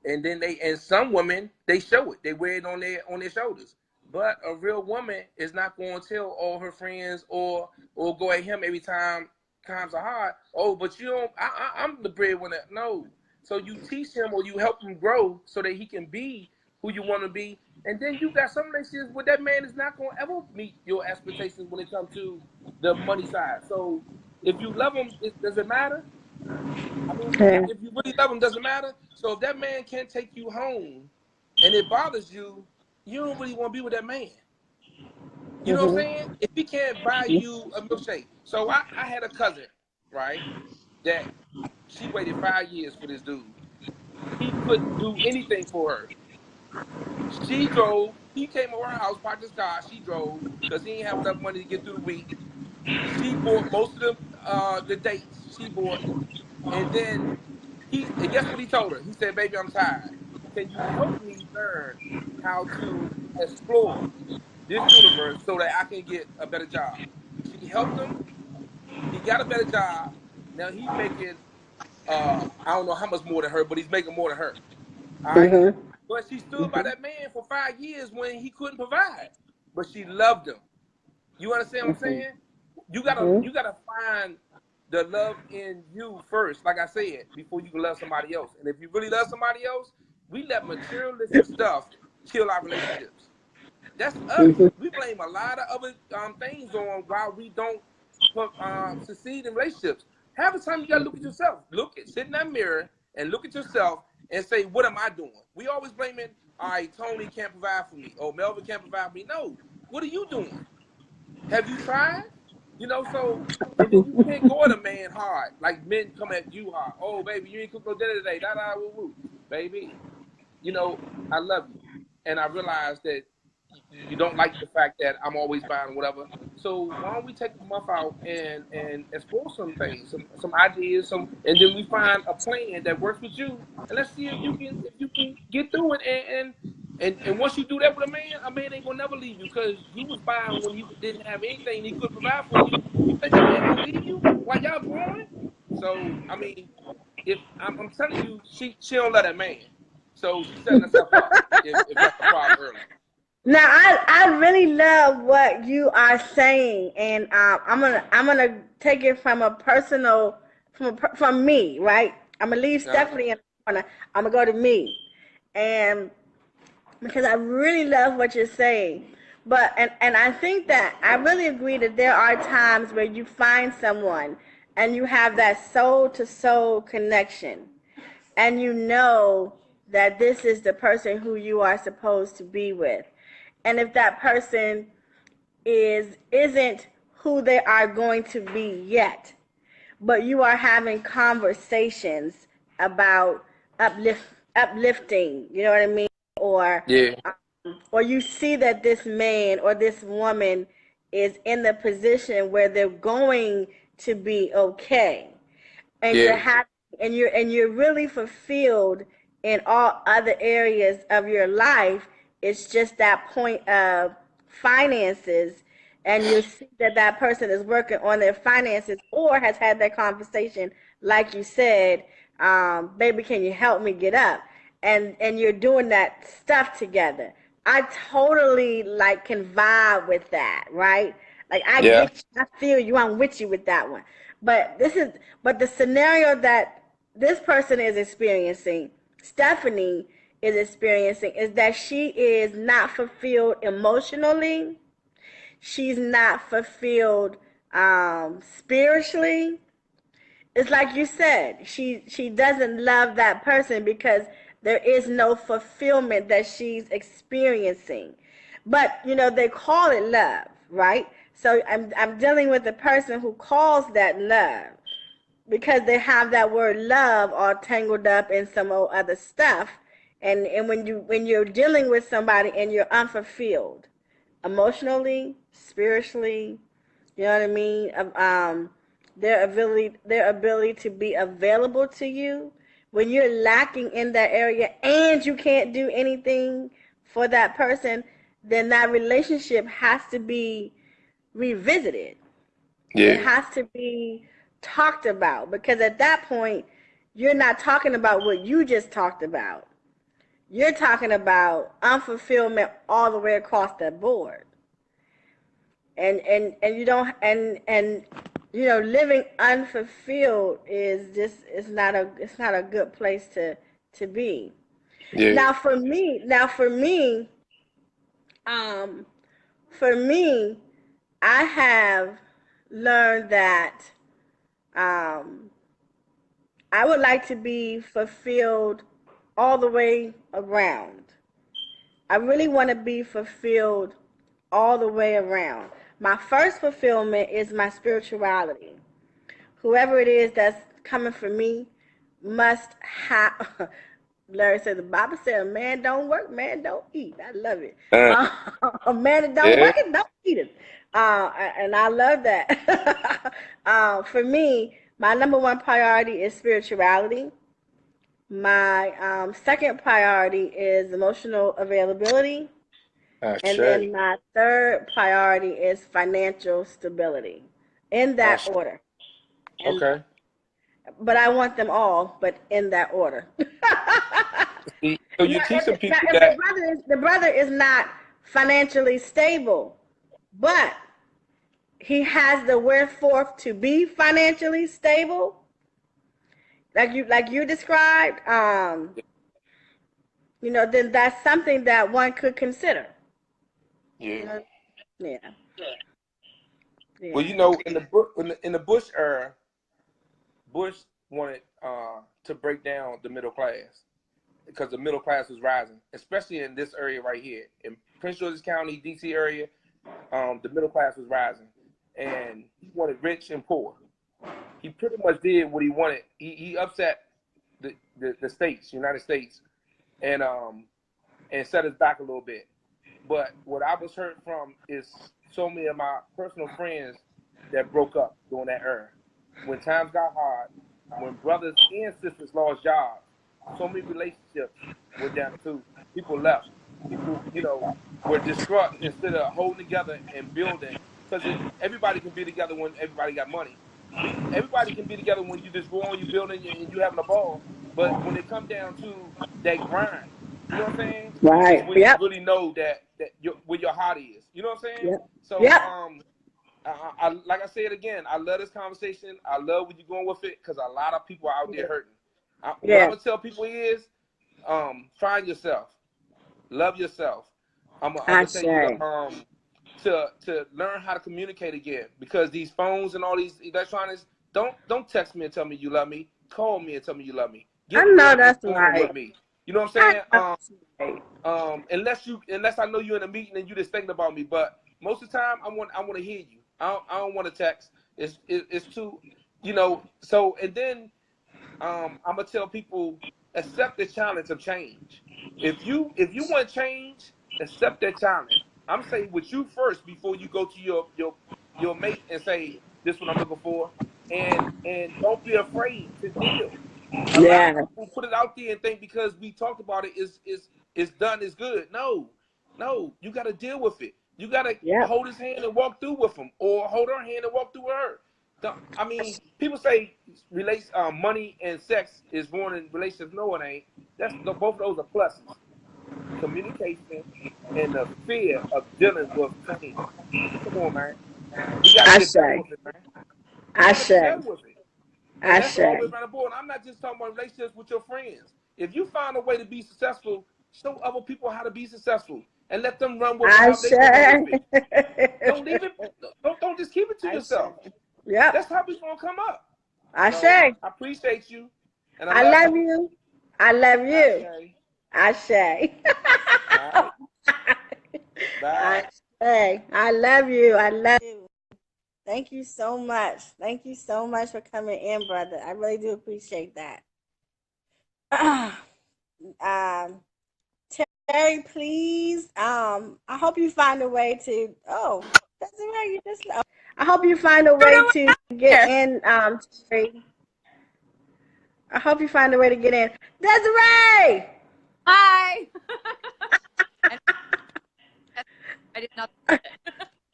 And then some women, they show it. They wear it on their shoulders. But a real woman is not going to tell all her friends or go at him every time times are hard. Oh, but you don't. I'm the breadwinner. No. So you teach him or you help him grow so that he can be who you want to be. And then you got some relationships where that man is not going to ever meet your expectations when it comes to the money side. So if you love him, does it matter? I mean, if you really love him, does it matter? So if that man can't take you home and it bothers you, you don't really want to be with that man. You know what I'm saying? If he can't buy you a milkshake. So I had a cousin, right, that she waited 5 years for this dude. He couldn't do anything for her. She drove. He came over her house, parked his car. She drove because he didn't have enough money to get through the week. She bought most of the dates. She bought, and then and guess what he told her? He said, "Baby, I'm tired. Can you help me learn how to explore this universe so that I can get a better job?" She helped him. He got a better job. Now he's making I don't know how much more than her, but he's making more than her. All right. But she stood by that man for 5 years when he couldn't provide. But she loved him. You understand what I'm saying? You gotta find the love in you first, like I said, before you can love somebody else. And if you really love somebody else, we let materialistic stuff kill our relationships. That's us. We blame a lot of other things on why we don't succeed in relationships. Half the time you gotta look at yourself. Sit in that mirror and look at yourself and say, what am I doing? We always blaming, all right, Tony can't provide for me. Oh, Melvin can't provide for me. No. What are you doing? Have you tried? You know, so, and then you can't go at a man hard. Like men come at you hard. Oh, baby, you ain't cook no dinner today. Woo, woo. Baby, you know, I love you. And I realize that you don't like the fact that I'm always buying whatever. So why don't we take a month out and explore some things, some ideas, and then we find a plan that works with you, and let's see if you can get through it. And once you do that with a man ain't gonna never leave you because you was buying when he didn't have anything, he couldn't provide for you. You think that man gonna leave you while y'all growing? So I mean, if I'm telling you, she don't let that man. So she's setting herself up if that's the problem early. Now, I really love what you are saying, and I'm gonna take it from a personal, from me, right? I'm gonna leave Stephanie in the corner. I'm gonna go to me, and because I really love what you're saying, but and I think that I really agree that there are times where you find someone and you have that soul to soul connection, and you know that this is the person who you are supposed to be with. And if that person isn't who they are going to be yet, but you are having conversations about uplifting, you know what I mean? Or you see that this man or this woman is in the position where they're going to be okay, and you're really fulfilled in all other areas of your life. It's just that point of finances, and you see that person is working on their finances or has had that conversation, like you said, baby, can you help me get up? And you're doing that stuff together. I totally can vibe with that, right? Like I get you, I feel you, I'm with you with that one. But the scenario that this person is experiencing, Stephanie is experiencing, is that she is not fulfilled emotionally. She's not fulfilled spiritually. It's like you said, she doesn't love that person because there is no fulfillment that she's experiencing. But they call it love, right? So I'm dealing with a person who calls that love because they have that word love all tangled up in some old other stuff. And when you're dealing with somebody and you're unfulfilled emotionally, spiritually, you know what I mean? Their ability to be available to you, when you're lacking in that area and you can't do anything for that person, then that relationship has to be revisited. It Yeah. has to be talked about, because at that point, you're not talking about what you just talked about. You're talking about unfulfillment all the way across the board. And you don't, and you know, living unfulfilled is just, it's not a good place to be. Yeah. Now for me, um, for me, I have learned that I would like to be fulfilled all the way around. I really want to be fulfilled all the way around. My first fulfillment is my spirituality. Whoever it is that's coming for me must have. Larry said the Bible said a man don't work, man don't eat. I love it. A man that don't Yeah. work it don't eat it. And I love that. For me, my number one priority is spirituality. My second priority is emotional availability. And then my third priority is financial stability, in that order. And, Okay. but I want them all, but in that order. So you teaching people if that the brother is not financially stable, but he has the wherefore to be financially stable, like you described, you know, then that's something that one could consider. yeah. You know? Yeah. Well, you know, in the Bush era, Bush wanted to break down the middle class because the middle class was rising, especially in this area right here in Prince George's County, D.C. area. The middle class was rising, and he wanted rich and poor. He pretty much did what he wanted. He upset the states, United States, and set us back a little bit. But what I was heard from is so many of my personal friends that broke up during that era. When times got hard, when brothers and sisters lost jobs, so many relationships went down too. People left. People, you know, were distraught instead of holding together and building. Because everybody can be together when everybody got money. Everybody can be together when you just go on, you building and you having a ball. But when it come down to that grind, you know what I'm saying? Right. Is when you really know that where your heart is. You know what I'm saying? Yep. So Yep. I like I said again, I love this conversation. I love where you're going with it because a lot of people are out there hurting. What I'm gonna tell people is, find yourself, love yourself. I'm gonna tell you to learn how to communicate again, because these phones and all these electronics, don't text me and tell me you love me. Call me and tell me you love me. I know that's right. With me. You know what I'm saying? Unless I know you're in a meeting and you just thinking about me, but most of the time I want to hear you. I don't want to text. It's too, you know. So and then I'm gonna tell people, accept the challenge of change. If you want to change, accept that challenge. I'm saying with you first before you go to your mate and say, this is what I'm looking for, and don't be afraid to deal. A lot of people put it out there and think because we talked about it is done, is good. No, you got to deal with it. You got to hold his hand and walk through with him, or hold her hand and walk through with her. I mean, people say money and sex is ruining relationships. No, it ain't. Both of those are pluses. Communication and the fear of dealing with change. Come on, man. We got to get better with it, man. I say. That's all the way around the board. I'm not just talking about relationships with your friends. If you find a way to be successful, show other people how to be successful and let them run with it. Don't leave it. Don't just keep it to yourself. Yeah, that's how we gonna come up. I appreciate you, and I love you. I love you. I say. Bye. I love you. I love you. Thank you so much. Thank you so much for coming in, brother. I really do appreciate that. Terry, please. I hope you find a way to. Oh, that's right. You just. I hope you find a way to get in, Terry. I hope you find a way to get in. Desiree! Hi! did nothing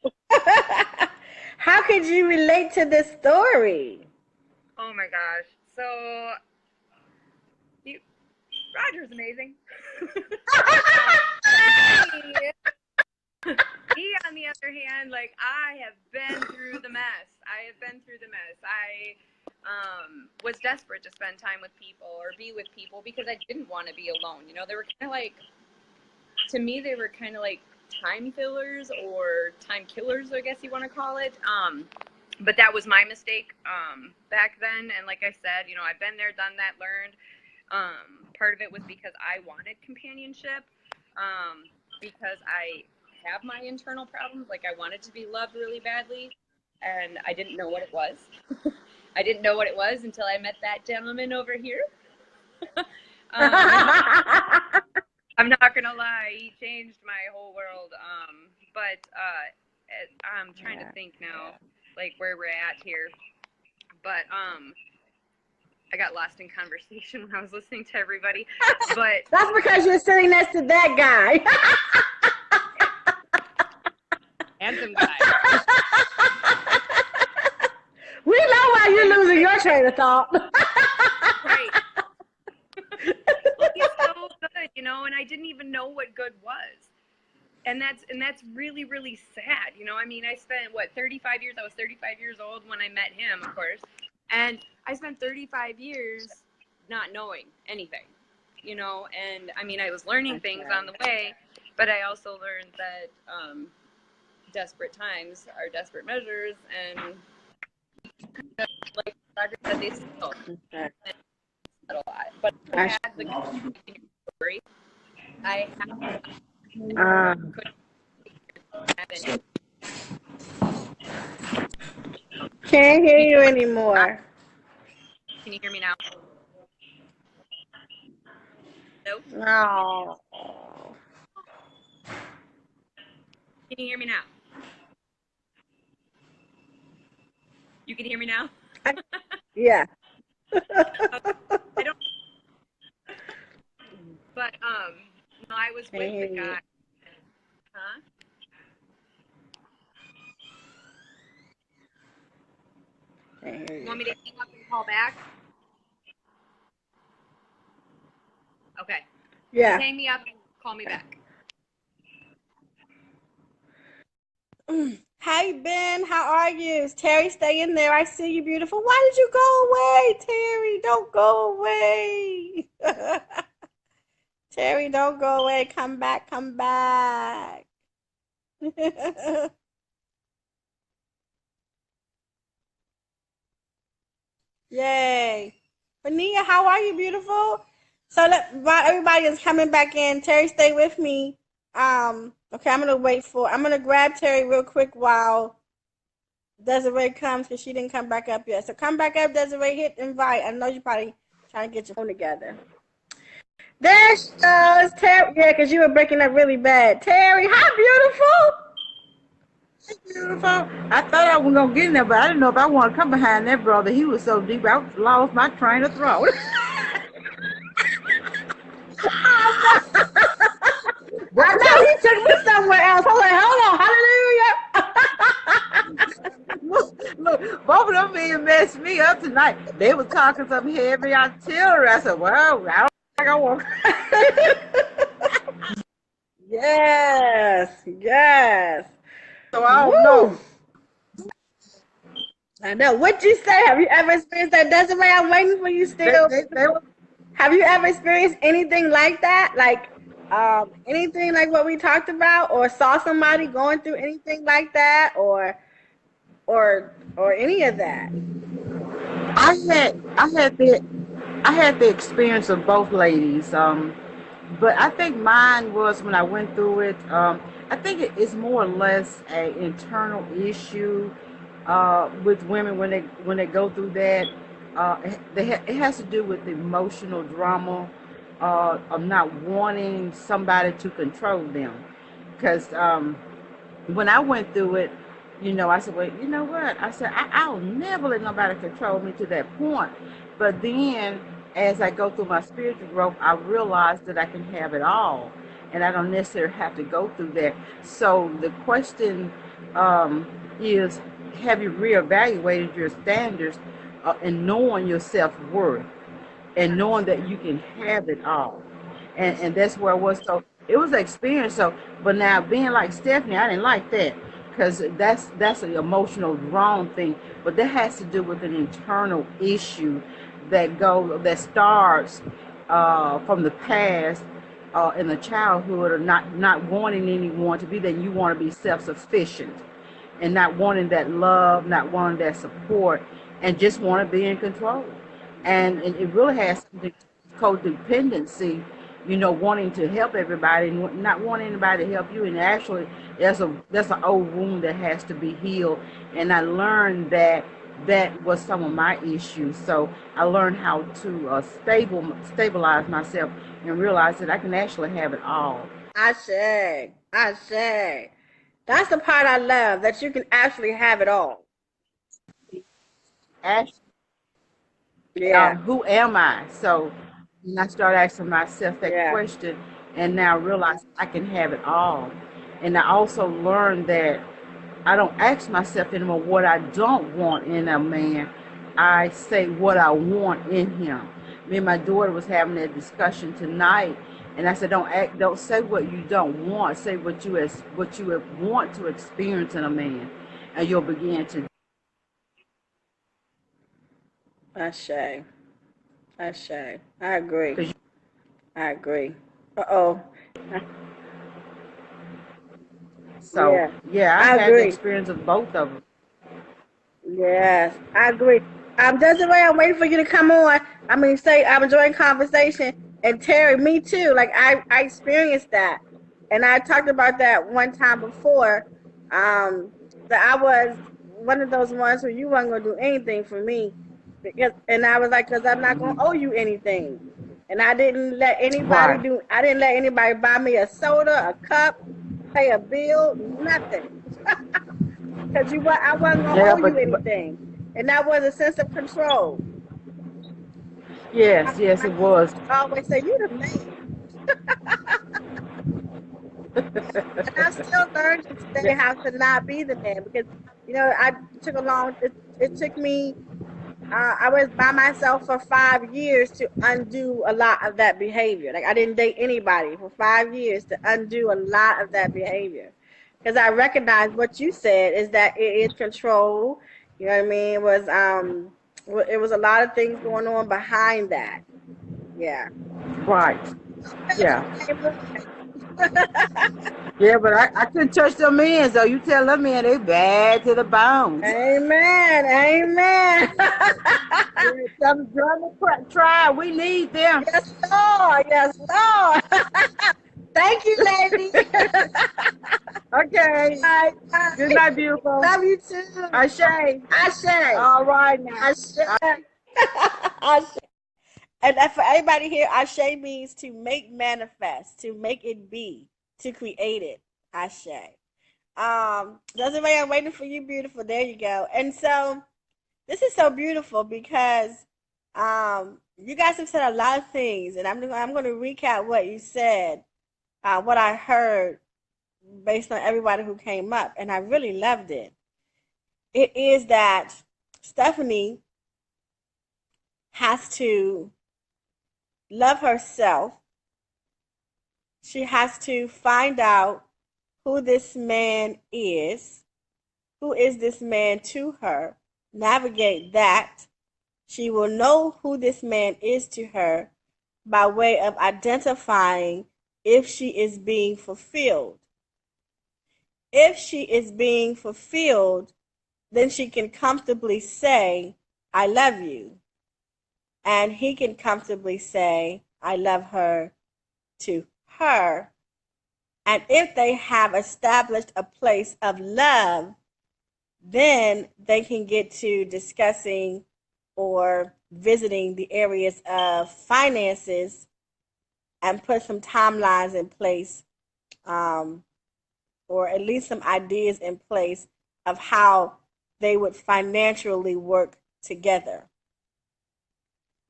with it. How could you relate to this story? Oh my gosh. So, Roger's amazing. Me, on the other hand, like, I have been through the mess. I was desperate to spend time with people or be with people because I didn't want to be alone. You know, they were kind of like, to me, they were kind of like time fillers or time killers, I guess you want to call it. But that was my mistake back then. And like I said, you know, I've been there, done that, learned. Part of it was because I wanted companionship, because I have my internal problems. Like, I wanted to be loved really badly, and I didn't know what it was. I didn't know what it was until I met that gentleman over here. I'm not gonna lie, he changed my whole world. But I'm trying to think now, like, where we're at here. But I got lost in conversation when I was listening to everybody. But that's because you're sitting next to that guy. Handsome guy. We know why you're losing your train of thought. Right. Well, he's so good, you know, and I didn't even know what good was. And that's really, really sad. You know, I mean, I spent, 35 years? I was 35 years old when I met him, of course. And I spent 35 years not knowing anything, you know, and I mean, I was learning things on the way, but I also learned that desperate times are desperate measures, and like Roger said, they still a lot. But I had the story. I can't hear you anymore. Can you hear me now? Nope. No. Can you hear me now? You can hear me now? Yeah. I don't. But no, I was with the guy. Huh? You want me to hang up and call back? Okay. Yeah. Just hang me up and call me back. Hi, Ben. How are you? Is Terry staying there? I see you, beautiful. Why did you go away, Terry? Don't go away. Terry, don't go away. Come back. Come back. Yay. Benia, how are you, beautiful? So while everybody is coming back in, Terry, stay with me. Okay, I'm gonna grab Terry real quick while Desiree comes, because she didn't come back up yet. So come back up, Desiree, hit invite. I know you're probably trying to get your phone together. There she goes, Terry. Yeah, because you were breaking up really bad. Terry, hi, beautiful. Beautiful. I thought I was gonna get in there, but I didn't know if I wanted to come behind that brother. He was so deep, I lost my train of thought. I know he took me somewhere else. I was like, hold on, hallelujah. Look, both of them men messed me up tonight. They were talking some heavy artillery. I said, well, I don't think I want. Yes. So I don't know. I know. What'd you say? Have you ever experienced that? Desiree, I'm waiting for you still. Have you ever experienced anything like that? Like anything like what we talked about, or saw somebody going through anything like that, or any of that? I had the experience of both ladies. But I think mine was when I went through it. I think it is more or less an internal issue with women when they go through that. It has to do with emotional drama of not wanting somebody to control them. Because when I went through it, you know, I said, well, you know what? I said, I'll never let nobody control me to that point. But then, as I go through my spiritual growth, I realized that I can have it all. and I don't necessarily have to go through that. So the question is, have you reevaluated your standards and knowing your self-worth and knowing that you can have it all? And that's where I was. So it was an experience. So, but now being like Stephanie, I didn't like that because that's an emotional wrong thing. But that has to do with an internal issue that starts from the past in the childhood, or not wanting anyone to be there. You want to be self-sufficient and not wanting that love, not wanting that support, and just want to be in control. And it really has something to do with codependency, wanting to help everybody and not wanting anybody to help you. And actually, that's an old wound that has to be healed. And I learned that was some of my issues. So I learned how to stabilize myself and realize that I can actually have it all. I say. That's the part I love, that you can actually have it all. Actually, Yeah, who am I? So and I started asking myself that yeah. question, and now realize I can have it all. And I also learned that I don't ask myself anymore what I don't want in a man. I say what I want in him. Me and my daughter was having that discussion tonight, and I said, don't say what you don't want. Say what you want to experience in a man, and you'll begin to. I say. I agree. 'Cause I agree. Uh-oh. So Yeah, yeah, I I've had the agree. experience of both of them. Yes, I agree. Desiree, I'm waiting for you to come on. Say I'm enjoying conversation. And Terry, me too. Like I experienced that. And I talked about that one time before. That I was one of those ones where you weren't gonna do anything for me. And I was like, because I'm not gonna owe you anything. And I didn't let anybody Right. buy me a soda, a cup, pay a bill, nothing. Because I wasn't gonna Yeah, owe you but anything, and that was a sense of control. yes, yes, My it was. kids always say, "You the man," and I still learned today Yeah, how to not be the man because I took a long. It took me. I was by myself for 5 years to undo a lot of that behavior. Like I didn't date anybody for 5 years to undo a lot of that behavior. Because I recognize what you said is that it is control. You know what I mean? It was a lot of things going on behind that. Yeah. right. Glad Yeah. you came on. Yeah, but I couldn't touch them men, so you tell them men they bad to the bone. Amen. Yeah, tell them try. We need them. Yes, Lord. Yes, Lord. Thank you, lady. Okay. Bye. Good night, beautiful. Love you too. Ashe. Ashe. All right now. Ashe. Ashe. And for everybody here, Ashe means to make manifest, to make it be, to create it. Ashe. Desiree, I'm waiting for you, beautiful. There you go. And so this is so beautiful because you guys have said a lot of things, and I'm going to recap what you said, what I heard based on everybody who came up, and I really loved it. It is that Stephanie has to love herself. She has to find out who this man is, who is this man to her, navigate that. She will know who this man is to her by way of identifying if she is being fulfilled. If she is being fulfilled, then she can comfortably say, I love you. And he can comfortably say, I love her to her. And if they have established a place of love, then they can get to discussing or visiting the areas of finances and put some timelines in place, or at least some ideas in place of how they would financially work together.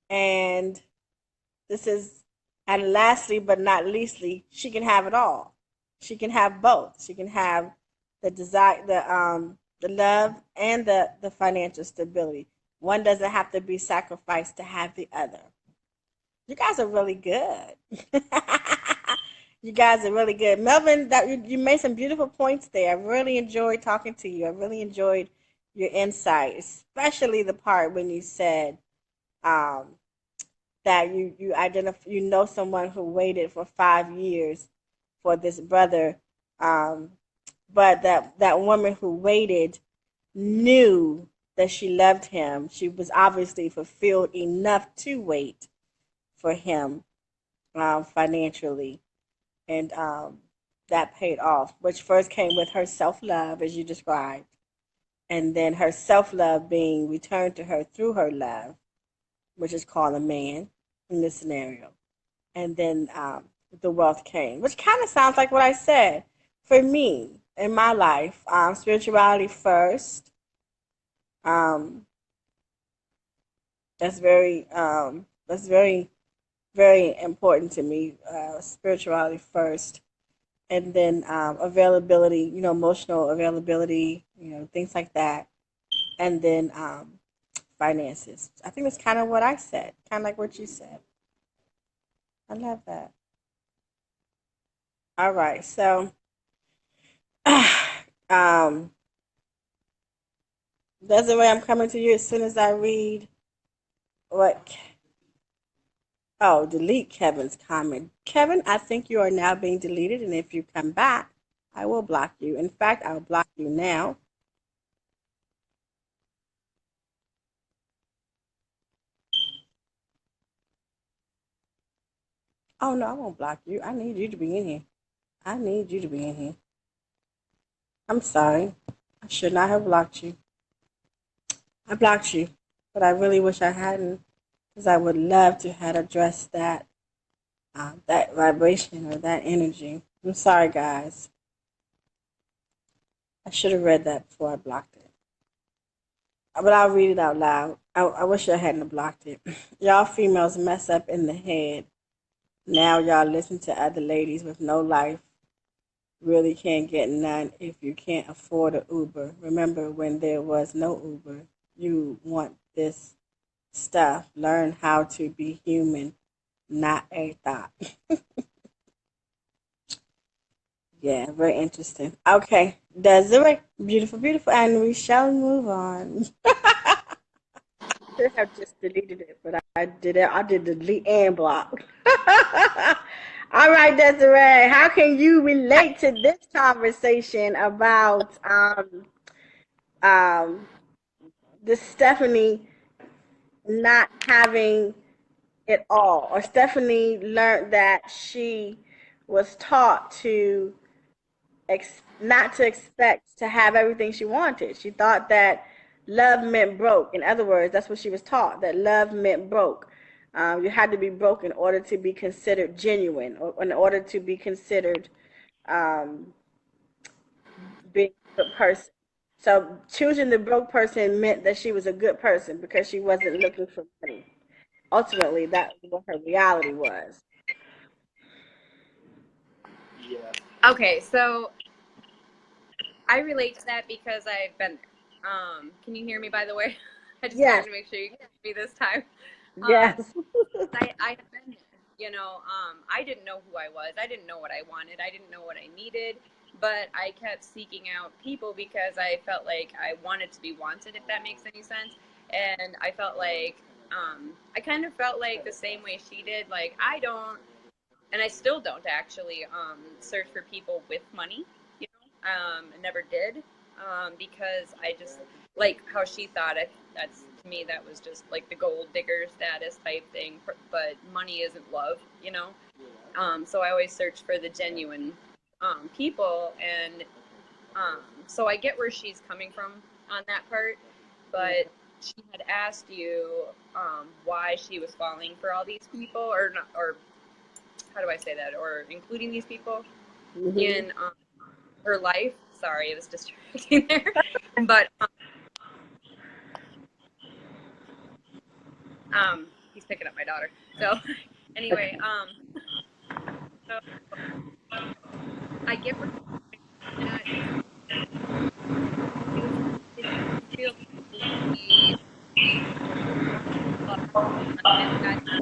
And this is And lastly, but not leastly, she can have it all. She can have both. She can have the desire, the love, and the financial stability. One doesn't have to be sacrificed to have the other. You guys are really good. You guys are really good. Melvin, that you made some beautiful points there. I really enjoyed talking to you. I really enjoyed your insight, especially the part when you said um, that you know someone who waited for 5 years for this brother, um, but that woman who waited knew that she loved him. She was obviously fulfilled enough to wait for him financially, and that paid off, which first came with her self-love, as you described, and then her self-love being returned to her through her love, which is called a man in this scenario. And then the wealth came, which kind of sounds like what I said. For me, in my life, spirituality first. Um, that's very, very important to me. Spirituality first, and then availability, emotional availability, things like that, and then finances. I think that's kind of what I said, kind of like what you said. I love that. All right, so um, Desiree, I'm coming to you as soon as I read what. Oh, delete Kevin's comment. Kevin, I think you are now being deleted, and if you come back, I will block you. In fact, I'll block you now. Oh, no, I won't block you. I need you to be in here. I need you to be in here. I'm sorry. I should not have blocked you. I blocked you, but I really wish I hadn't, because I would love to have addressed that vibration or that energy. I'm sorry, guys. I should have read that before I blocked it. But I'll read it out loud. I wish I hadn't blocked it. Y'all females mess up in the head. Now y'all listen to other ladies with no life. Really can't get none if you can't afford an Uber. Remember when there was no Uber? You want this stuff. Learn how to be human, not a thought. Yeah, very interesting. Okay, Desiree, beautiful, beautiful, and we shall move on. Should have just deleted it, but I did it. I did delete and block. All right, Desiree, how can you relate to this conversation about um, this Stephanie not having it all, or Stephanie learned that she was taught to not to expect to have everything she wanted. She thought that love meant broke. In other words, that's what she was taught, that love meant broke. You had to be broke in order to be considered genuine, or in order to be considered um, being a good person. So choosing the broke person meant that she was a good person because she wasn't looking for money. Ultimately, that was what her reality was. Yeah. Okay, so I relate to that because I've been there. Can you hear me, by the way? I just wanted Yes, to make sure you can hear me this time. Um, yes. I have been there. I didn't know who I was. I didn't know what I wanted. I didn't know what I needed. But I kept seeking out people because I felt like I wanted to be wanted, if that makes any sense. And I felt like, I kind of felt like the same way she did. Like, I don't, and I still don't actually search for people with money. I never did, because I just like how she thought it. That's, to me, that was just like the gold digger status type thing. But money isn't love. So I always search for the genuine people, and so I get where she's coming from on that part. But she had asked you why she was falling for all these people, or not, or how do I say that, or including these people Hmm. in her life. Sorry, it was distracting there. But he's picking up my daughter. So anyway, So I get where you're at. It doesn't feel easy or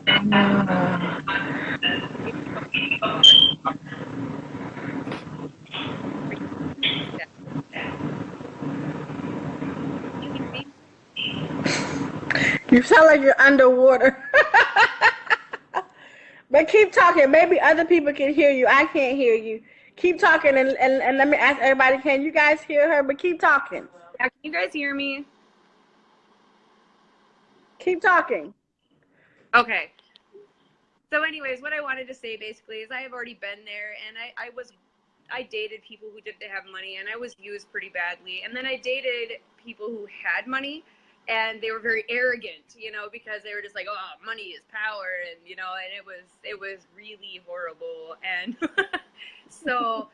and that's if you don't are. Are you hearing me? Can you hear me? You sound like you're underwater. But keep talking. Maybe other people can hear you. I can't hear you. Keep talking and let me ask everybody, can you guys hear her? But keep talking. Yeah, can you guys hear me? Keep talking. Okay. So anyways, what I wanted to say basically is I have already been there, and I dated people who didn't have money, and I was used pretty badly. And then I dated people who had money, and they were very arrogant, you know, because they were just like, oh, money is power, and you know, and it was really horrible. And so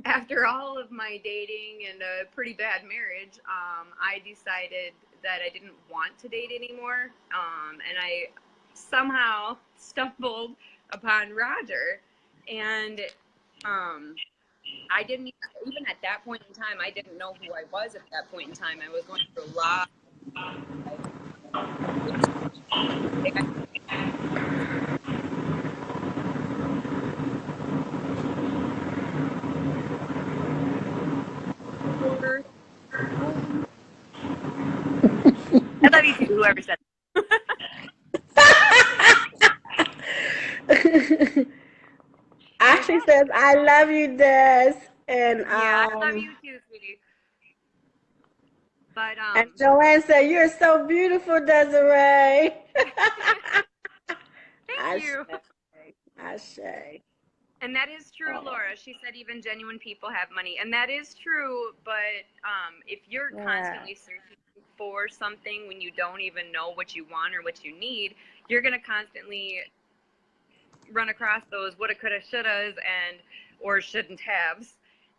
after all of my dating and a pretty bad marriage, I decided that I didn't want to date anymore, and I somehow stumbled upon Roger, and I didn't even at that point in time, I didn't know who I was at that point in time. I was going through a lot. I love you too, whoever said that. Ashley says, I love you, Des. And yeah, I love you too, sweetie. But and Joanne said, you're so beautiful, Desiree. Thank you. Ashe. And that is true, Laura. She said even genuine people have money. And that is true, but if you're constantly searching for something when you don't even know what you want or what you need, you're going to constantly run across those woulda, coulda, shouldas and or shouldn't haves.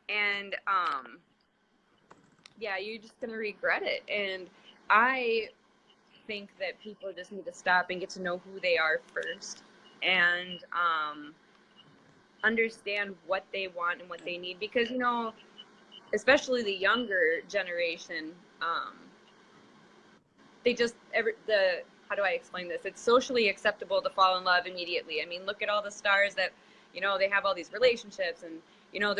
And yeah, you're just going to regret it. And I think that people just need to stop and get to know who they are first and understand what they want and what they need, because you know, especially the younger generation, they just how do I explain this? It's socially acceptable to fall in love immediately. I mean, look at all the stars that, you know, they have all these relationships and, you know,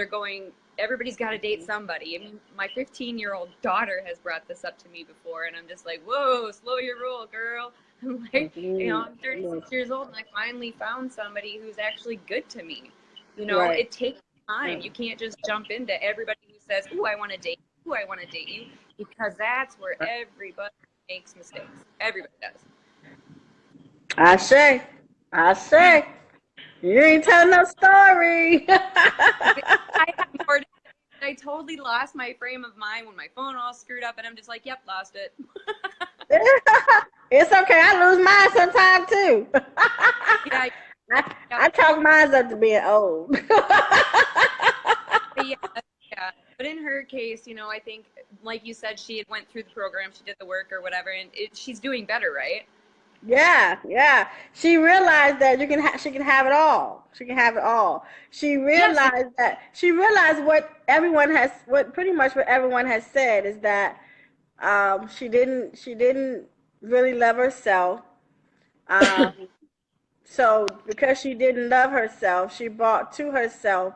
everybody's got to date somebody. I mean, my 15-year-old daughter has brought this up to me before, and I'm just like, whoa, slow your roll, girl. I'm like, you know, I'm 36 years old, and I finally found somebody who's actually good to me. You know, it takes time. You can't just jump into everybody who says, ooh, I want to date you, ooh, I want to date you, because that's where everybody makes mistakes. Everybody does. I say. You ain't telling no story. I totally lost my frame of mind when my phone all screwed up, and I'm just like, yep, lost it. It's okay. I lose mine sometimes too. I chalk mine up to being old. Yeah. But in her case, you know, I think, like you said, she had went through the program, she did the work or whatever, and she's doing better, right? Yeah. She realized that she can have it all. She can have it all. She realized pretty much what everyone has said is that she didn't really love herself. So because she didn't love herself, she brought to herself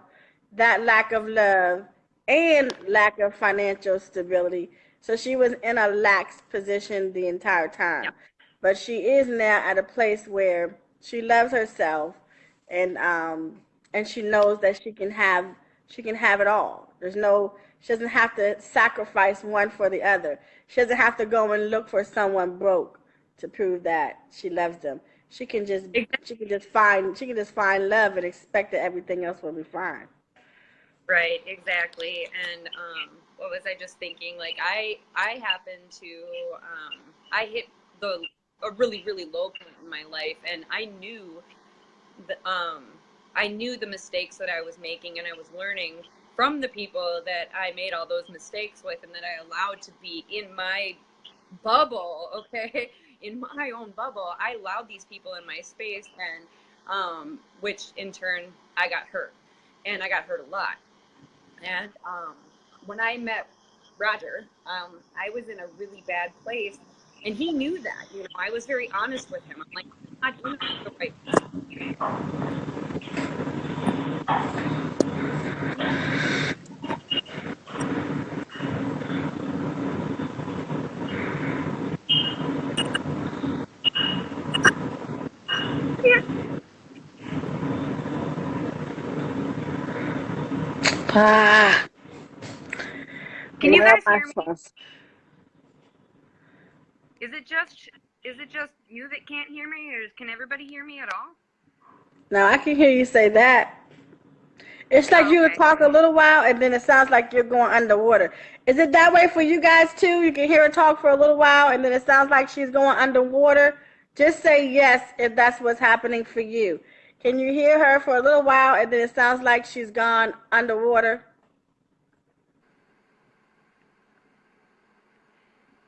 that lack of love and lack of financial stability. So she was in a lax position the entire time. Yep. But she is now at a place where she loves herself and she knows that she can have it all. She doesn't have to sacrifice one for the other. She doesn't have to go and look for someone broke to prove that she loves them. She can just find love and expect that everything else will be fine. Right, exactly. And what was I just thinking? Like I happened to I hit a really, really low point in my life, and I knew the mistakes that I was making, and I was learning from the people that I made all those mistakes with, and that I allowed to be in my bubble, okay? In my own bubble. I allowed these people in my space, and which in turn I got hurt, and I got hurt a lot. And when I met Roger, I was in a really bad place, and he knew that. You know, I was very honest with him. I'm like, I'm not doing the right Ah, Can you well, guys my hear me? trust. Is it just you that can't hear me, or can everybody hear me at all? Now I can hear you say that. It's like Oh, you would okay. talk a little while and then it sounds like you're going underwater. Is it that way for you guys too? You can hear her talk for a little while and then it sounds like she's going underwater. Just say yes if that's what's happening for you. Can you hear her for a little while and then it sounds like she's gone underwater?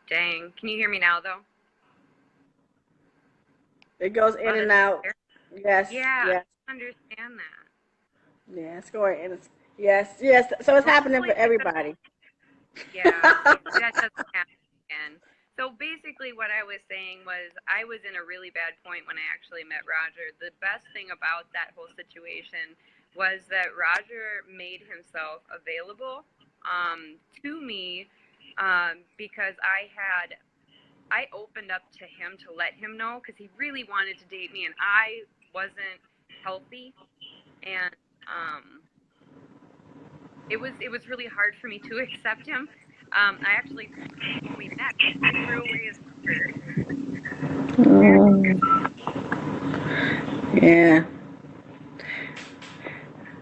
Dang. Can you hear me now, though? It goes in Oh, and that's out. weird. Yes, Yeah, yes, I understand that. yeah, it's going in. Yes, yes. So it's happening for Hopefully that doesn't, everybody. yeah, hopefully that doesn't happen again. So basically what I was saying was I was in a really bad point when I actually met Roger. The best thing about that whole situation was that Roger made himself available to me because I opened up to him to let him know, because he really wanted to date me and I wasn't healthy, and it was really hard for me to accept him. I actually, when we met, I threw away his number. Yeah.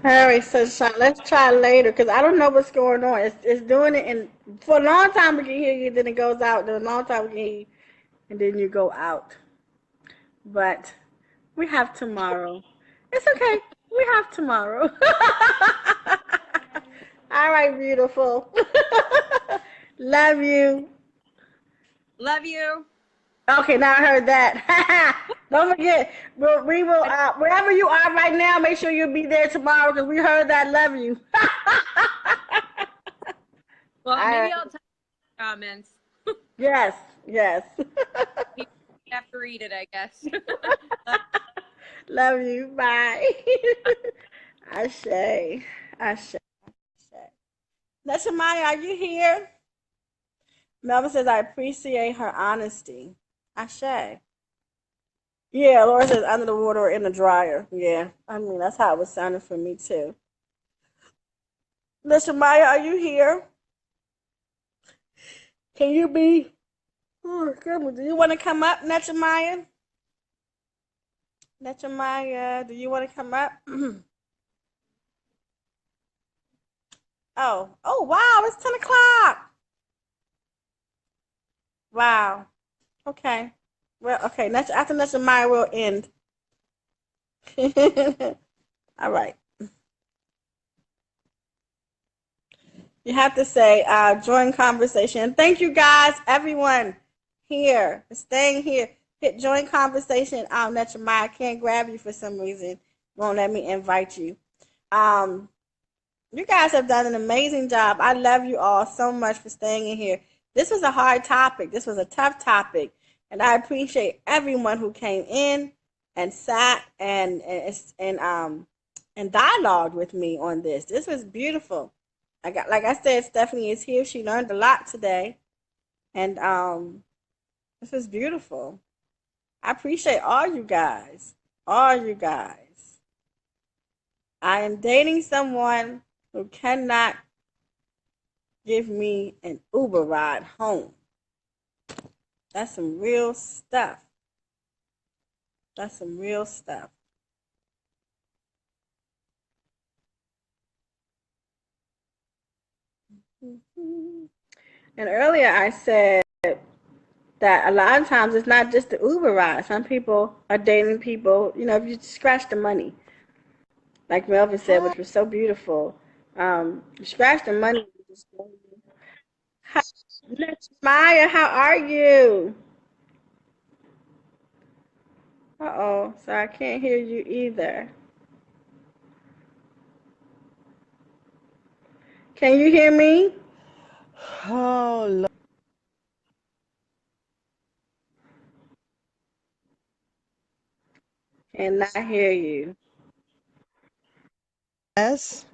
All right, sunshine. Let's try later because I don't know what's going on. It's doing it, and for a long time we can hear you, then it goes out. Then a long time we can hear you, and then you go out. But we have tomorrow. It's okay. We have tomorrow. All right, beautiful. Love you. Love you. Okay, now I heard that. Don't forget, we will wherever you are right now, make sure you'll be there tomorrow because we heard that. Love you. Well, All maybe right. I'll type comments. Yes, yes. People have to read it, I guess. Love you. Bye. Ashe. Ashe. Ashe. Nashamaya, are you here? Melvin says, I appreciate her honesty. Ashe. Yeah, Laura says under the water or in the dryer. Yeah, I mean, that's how it was sounding for me, too. Nashamaya, are you here? Can you be? Oh, goodness. Do you want to come up, Nashamaya? Nashamaya, do you want to come up? Oh, wow, it's 10 o'clock. Wow. Okay. Well, okay. After Nashamaya, we'll end. All right. You have to say, join conversation. Thank you guys, everyone here, for staying here. Hit join conversation. Nashamaya, I can't grab you for some reason. Won't let me invite you. Um, You guys have done an amazing job. I love you all so much for staying in here. This was a hard topic. This was a tough topic. And I appreciate everyone who came in and sat and dialogued with me on this. This was beautiful. Like I said, Stephanie is here. She learned a lot today. And this was beautiful. I appreciate all you guys. All you guys. I am dating someone who cannot give me an Uber ride home. That's some real stuff. That's some real stuff. And earlier I said that a lot of times it's not just the Uber ride. Some people are dating people, if you scratch the money, like Melvin said, which was so beautiful. You scratch the money. Hi, Maya, how are you? Uh-oh, so I can't hear you either. Can you hear me? Oh, Lord. Cannot hear you. Yes.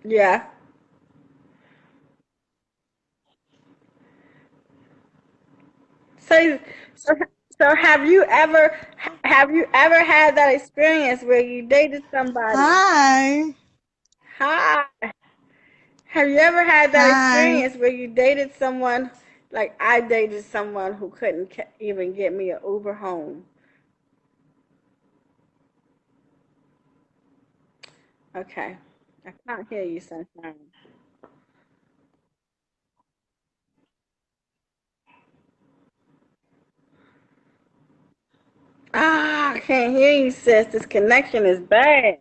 Yeah. So, so, so have you ever had that experience where you dated somebody? Hi. Hi. Have you ever had that Hi. experience where you dated someone, like I dated someone who couldn't even get me an Uber home? Okay. I can't hear you, Sunshine. Ah, I can't hear you, sis. This connection is bad.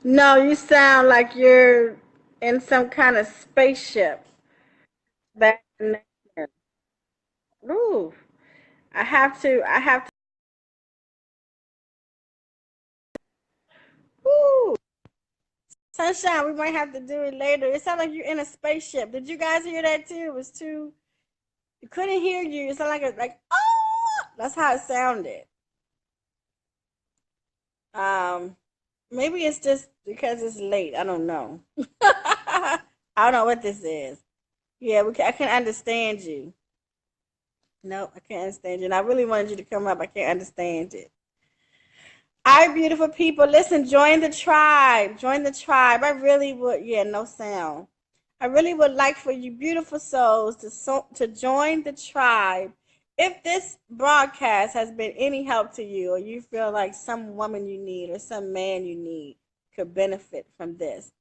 No, you sound like you're in some kind of spaceship. Bad connection. Ooh. I have to. Ooh. Sunshine, we might have to do it later. It sounded like you're in a spaceship. Did you guys hear that too? It was too. You couldn't hear you. It sounded like oh. That's how it sounded. Um, maybe it's just because it's late. I don't know. I don't know what this is. Yeah, I can't understand you. No, I can't understand you. And I really wanted you to come up. I can't understand it. All right, beautiful people. Listen, join the tribe. Join the tribe. I really would. Yeah, no sound. I really would like for you, beautiful souls, to join the tribe. If this broadcast has been any help to you, or you feel like some woman you need or some man you need could benefit from this,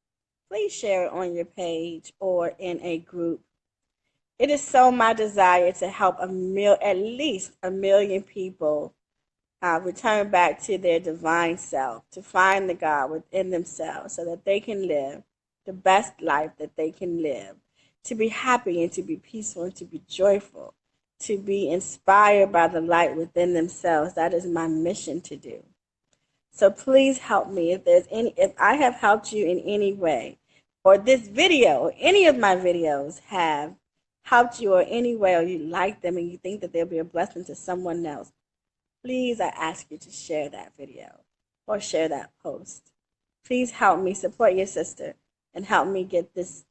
please share it on your page or in a group. It is so my desire to help at least 1 million people return back to their divine self, to find the God within themselves so that they can live the best life that they can live, to be happy and to be peaceful and to be joyful, to be inspired by the light within themselves. That is my mission to do. So please help me if I have helped you in any way, or this video or any of my videos have helped you in any way, or you like them and you think that they'll be a blessing to someone else, please, I ask you to share that video or share that post. Please help me support your sister and help me get this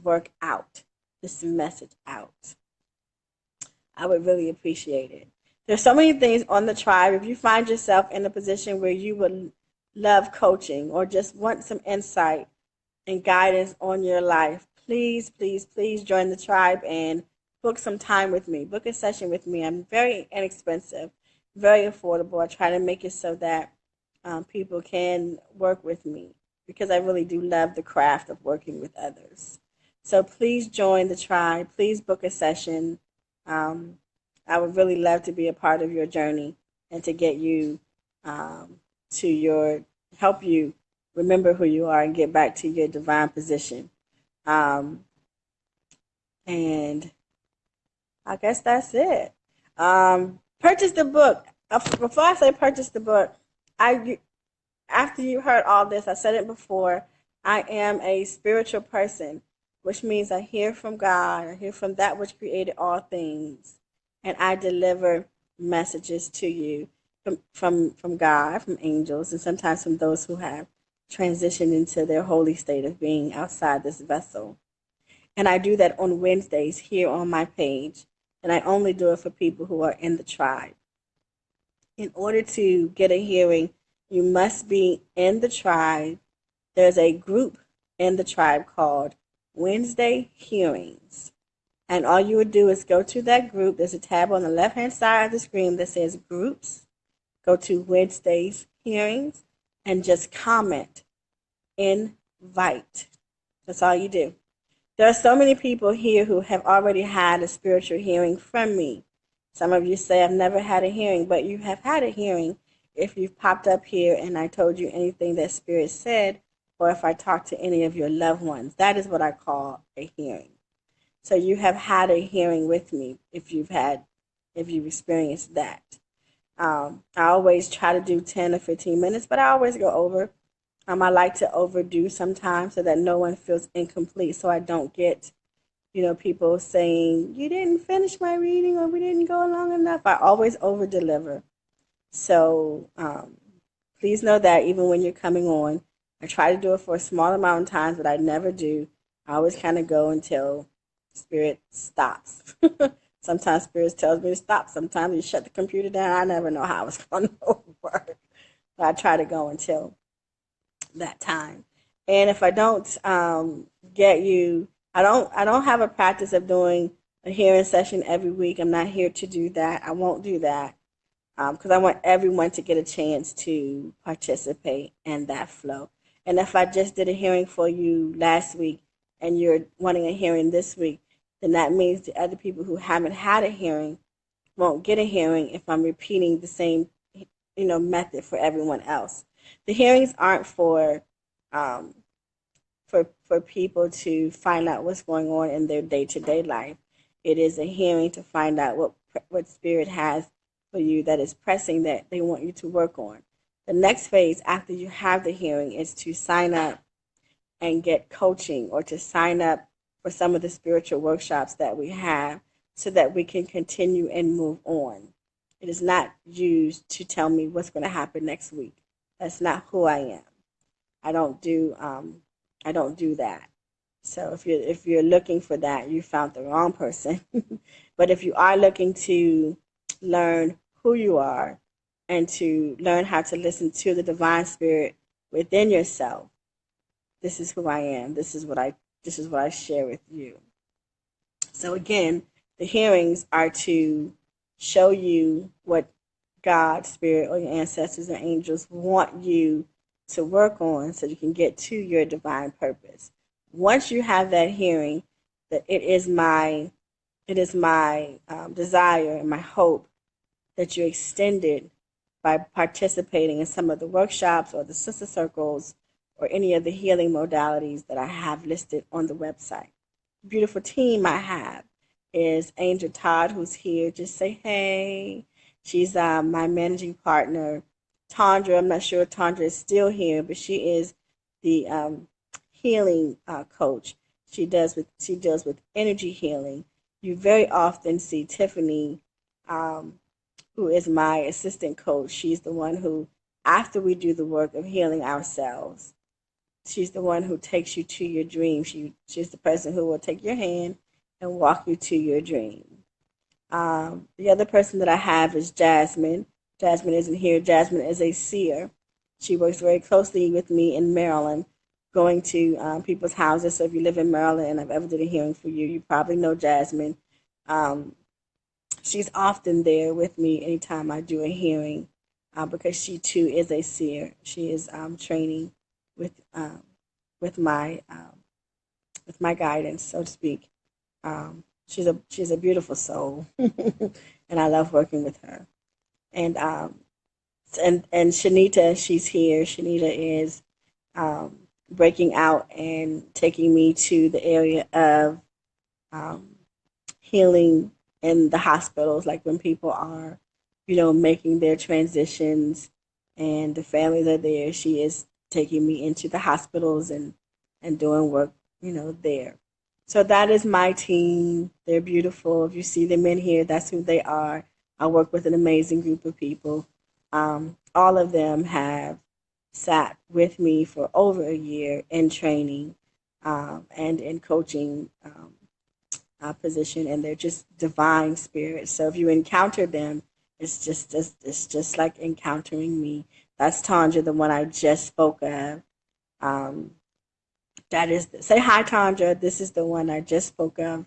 work out, this message out. I would really appreciate it. There's so many things on the tribe. If you find yourself in a position where you would love coaching or just want some insight and guidance on your life, please, please, please join the tribe and book some time with me. Book a session with me. I'm very inexpensive, very affordable. I try to make it so that people can work with me because I really do love the craft of working with others. So please join the tribe. Please book a session. Um, I would really love to be a part of your journey and to get you to your help you remember who you are and get back to your divine position. Um, and I guess that's it. Purchase the book. Before I say purchase the book, I after you heard all this, I said it before. I am a spiritual person, which means I hear from God. I hear from that which created all things, and I deliver messages to you from God, from angels, and sometimes from those who have transitioned into their holy state of being outside this vessel. And I do that on Wednesdays here on my page. And I only do it for people who are in the tribe. In order to get a hearing, you must be in the tribe. There's a group in the tribe called Wednesday Hearings. And all you would do is go to that group. There's a tab on the left hand side of the screen that says Groups. Go to Wednesday's Hearings and just comment, invite. That's all you do. There are so many people here who have already had a spiritual hearing from me. Some of you say, I've never had a hearing, but you have had a hearing if you've popped up here and I told you anything that Spirit said, or if I talked to any of your loved ones. That is what I call a hearing. So you have had a hearing with me if you've experienced that. I always try to do 10 or 15 minutes, but I always go over. I like to overdo sometimes so that no one feels incomplete, so I don't get, people saying, you didn't finish my reading or we didn't go long enough. I always over deliver. So please know that even when you're coming on, I try to do it for a small amount of times, but I never do. I always kind of go until Spirit stops. Sometimes Spirit tells me to stop. Sometimes you shut the computer down. I never know how it's going to work. But I try to go until that time. And if I don't get you, I don't have a practice of doing a hearing session every week. I'm not here to do that. I won't do that because I want everyone to get a chance to participate in that flow. And if I just did a hearing for you last week and you're wanting a hearing this week, then that means the other people who haven't had a hearing won't get a hearing if I'm repeating the same, method for everyone else. The hearings aren't for people to find out what's going on in their day-to-day life. It is a hearing to find out what Spirit has for you that is pressing that they want you to work on. The next phase after you have the hearing is to sign up and get coaching, or to sign up for some of the spiritual workshops that we have so that we can continue and move on. It is not used to tell me what's going to happen next week. That's not who I am. I don't do that. So if you're looking for that, you found the wrong person. But if you are looking to learn who you are and to learn how to listen to the divine spirit within yourself, this is who I am. This is what I share with you. So again, the hearings are to show you what God, Spirit, or your ancestors and angels want you to work on so you can get to your divine purpose. Once you have that hearing, that it is my desire and my hope that you extend it by participating in some of the workshops or the sister circles or any of the healing modalities that I have listed on the website. The beautiful team I have is Angel Todd, who's here. Just say hey. She's my managing partner. Tandra, I'm not sure if Tandra is still here, but she is the healing coach. She deals with energy healing. You very often see Tiffany, who is my assistant coach. She's the one who, after we do the work of healing ourselves, she's the one who takes you to your dream. She's the person who will take your hand and walk you to your dream. The other person that I have is Jasmine. Jasmine isn't here. Jasmine is a seer. She works very closely with me in Maryland, going to people's houses. So if you live in Maryland and I've ever did a hearing for you, you probably know Jasmine. She's often there with me anytime I do a hearing because she too is a seer. She is training with my guidance, so to speak. She's a beautiful soul, and I love working with her. And Shanita, she's here. Shanita is breaking out and taking me to the area of healing in the hospitals, like when people are, making their transitions and the families are there. She is taking me into the hospitals and doing work, there. So that is my team. They're beautiful. If you see them in here, that's who they are. I work with an amazing group of people. All of them have sat with me for over a year in training and in coaching position, and they're just divine spirits. So if you encounter them, it's just like encountering me. That's Tandra, the one I just spoke of. Say hi, Tandra. This is the one I just spoke of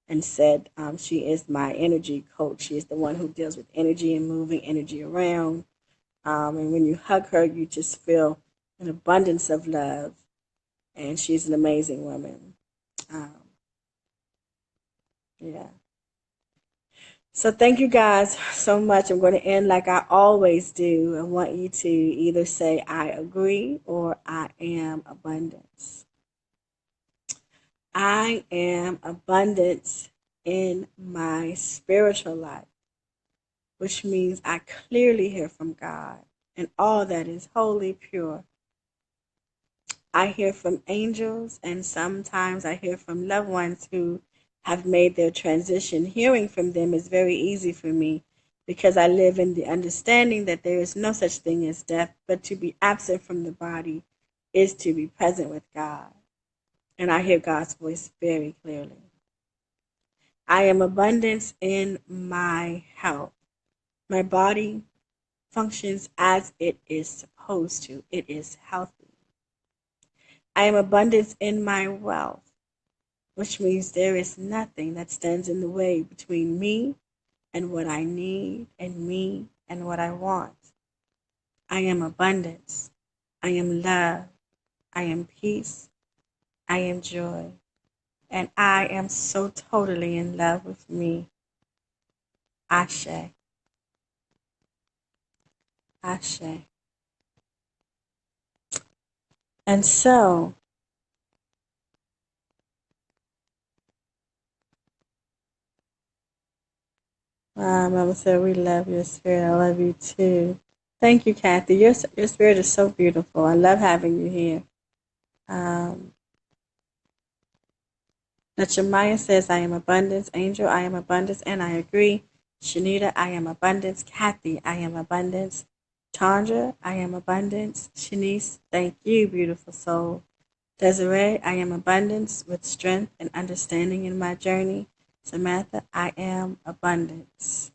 and said she is my energy coach. She is the one who deals with energy and moving energy around. And when you hug her, you just feel an abundance of love. And she's an amazing woman. Yeah. So thank you guys so much. I'm going to end like I always do. I want you to either say I agree or I am abundance. I am abundance in my spiritual life, which means I clearly hear from God and all that is holy, pure. I hear from angels, and sometimes I hear from loved ones who have made their transition. Hearing from them is very easy for me because I live in the understanding that there is no such thing as death, but to be absent from the body is to be present with God. And I hear God's voice very clearly. I am abundance in my health. My body functions as it is supposed to. It is healthy. I am abundance in my wealth, which means there is nothing that stands in the way between me and what I need and me and what I want. I am abundance. I am love. I am peace. I am joy. And I am so totally in love with me. Ashe. Ashe. And so, Mama said, we love your spirit. I love you too. Thank you, Kathy. Your spirit is so beautiful. I love having you here. Nachamaya says, I am abundance. Angel, I am abundance, and I agree. Shanita, I am abundance. Kathy, I am abundance. Tandra, I am abundance. Shanice, thank you, beautiful soul. Desiree, I am abundance with strength and understanding in my journey. Samantha, I am abundance.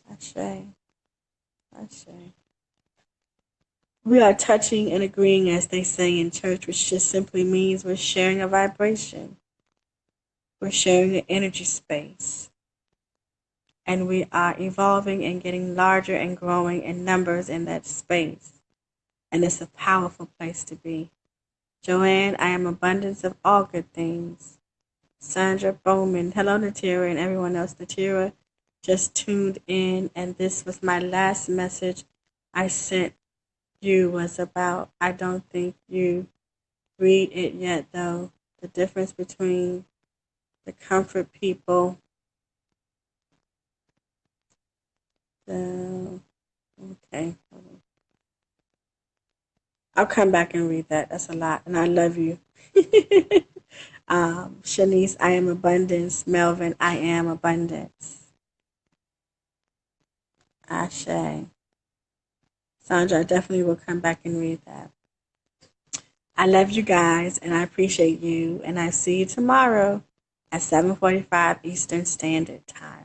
Ashe. Ashe. We are touching and agreeing, as they say in church, which just simply means we're sharing a vibration. We're sharing an energy space. And we are evolving and getting larger and growing in numbers in that space. And it's a powerful place to be. Joanne, I am abundance of all good things. Sandra Bowman, hello Natira and everyone else. Natira just tuned in, and this was my last message I sent you was about, I don't think you read it yet though, the difference between the comfort people, okay, I'll come back and read that. That's a lot, and I love you. Shanice, I am abundance. Melvin, I am abundance. Ashe. Sandra, I definitely will come back and read that. I love you guys, and I appreciate you, and I see you tomorrow at 7:45 Eastern Standard Time.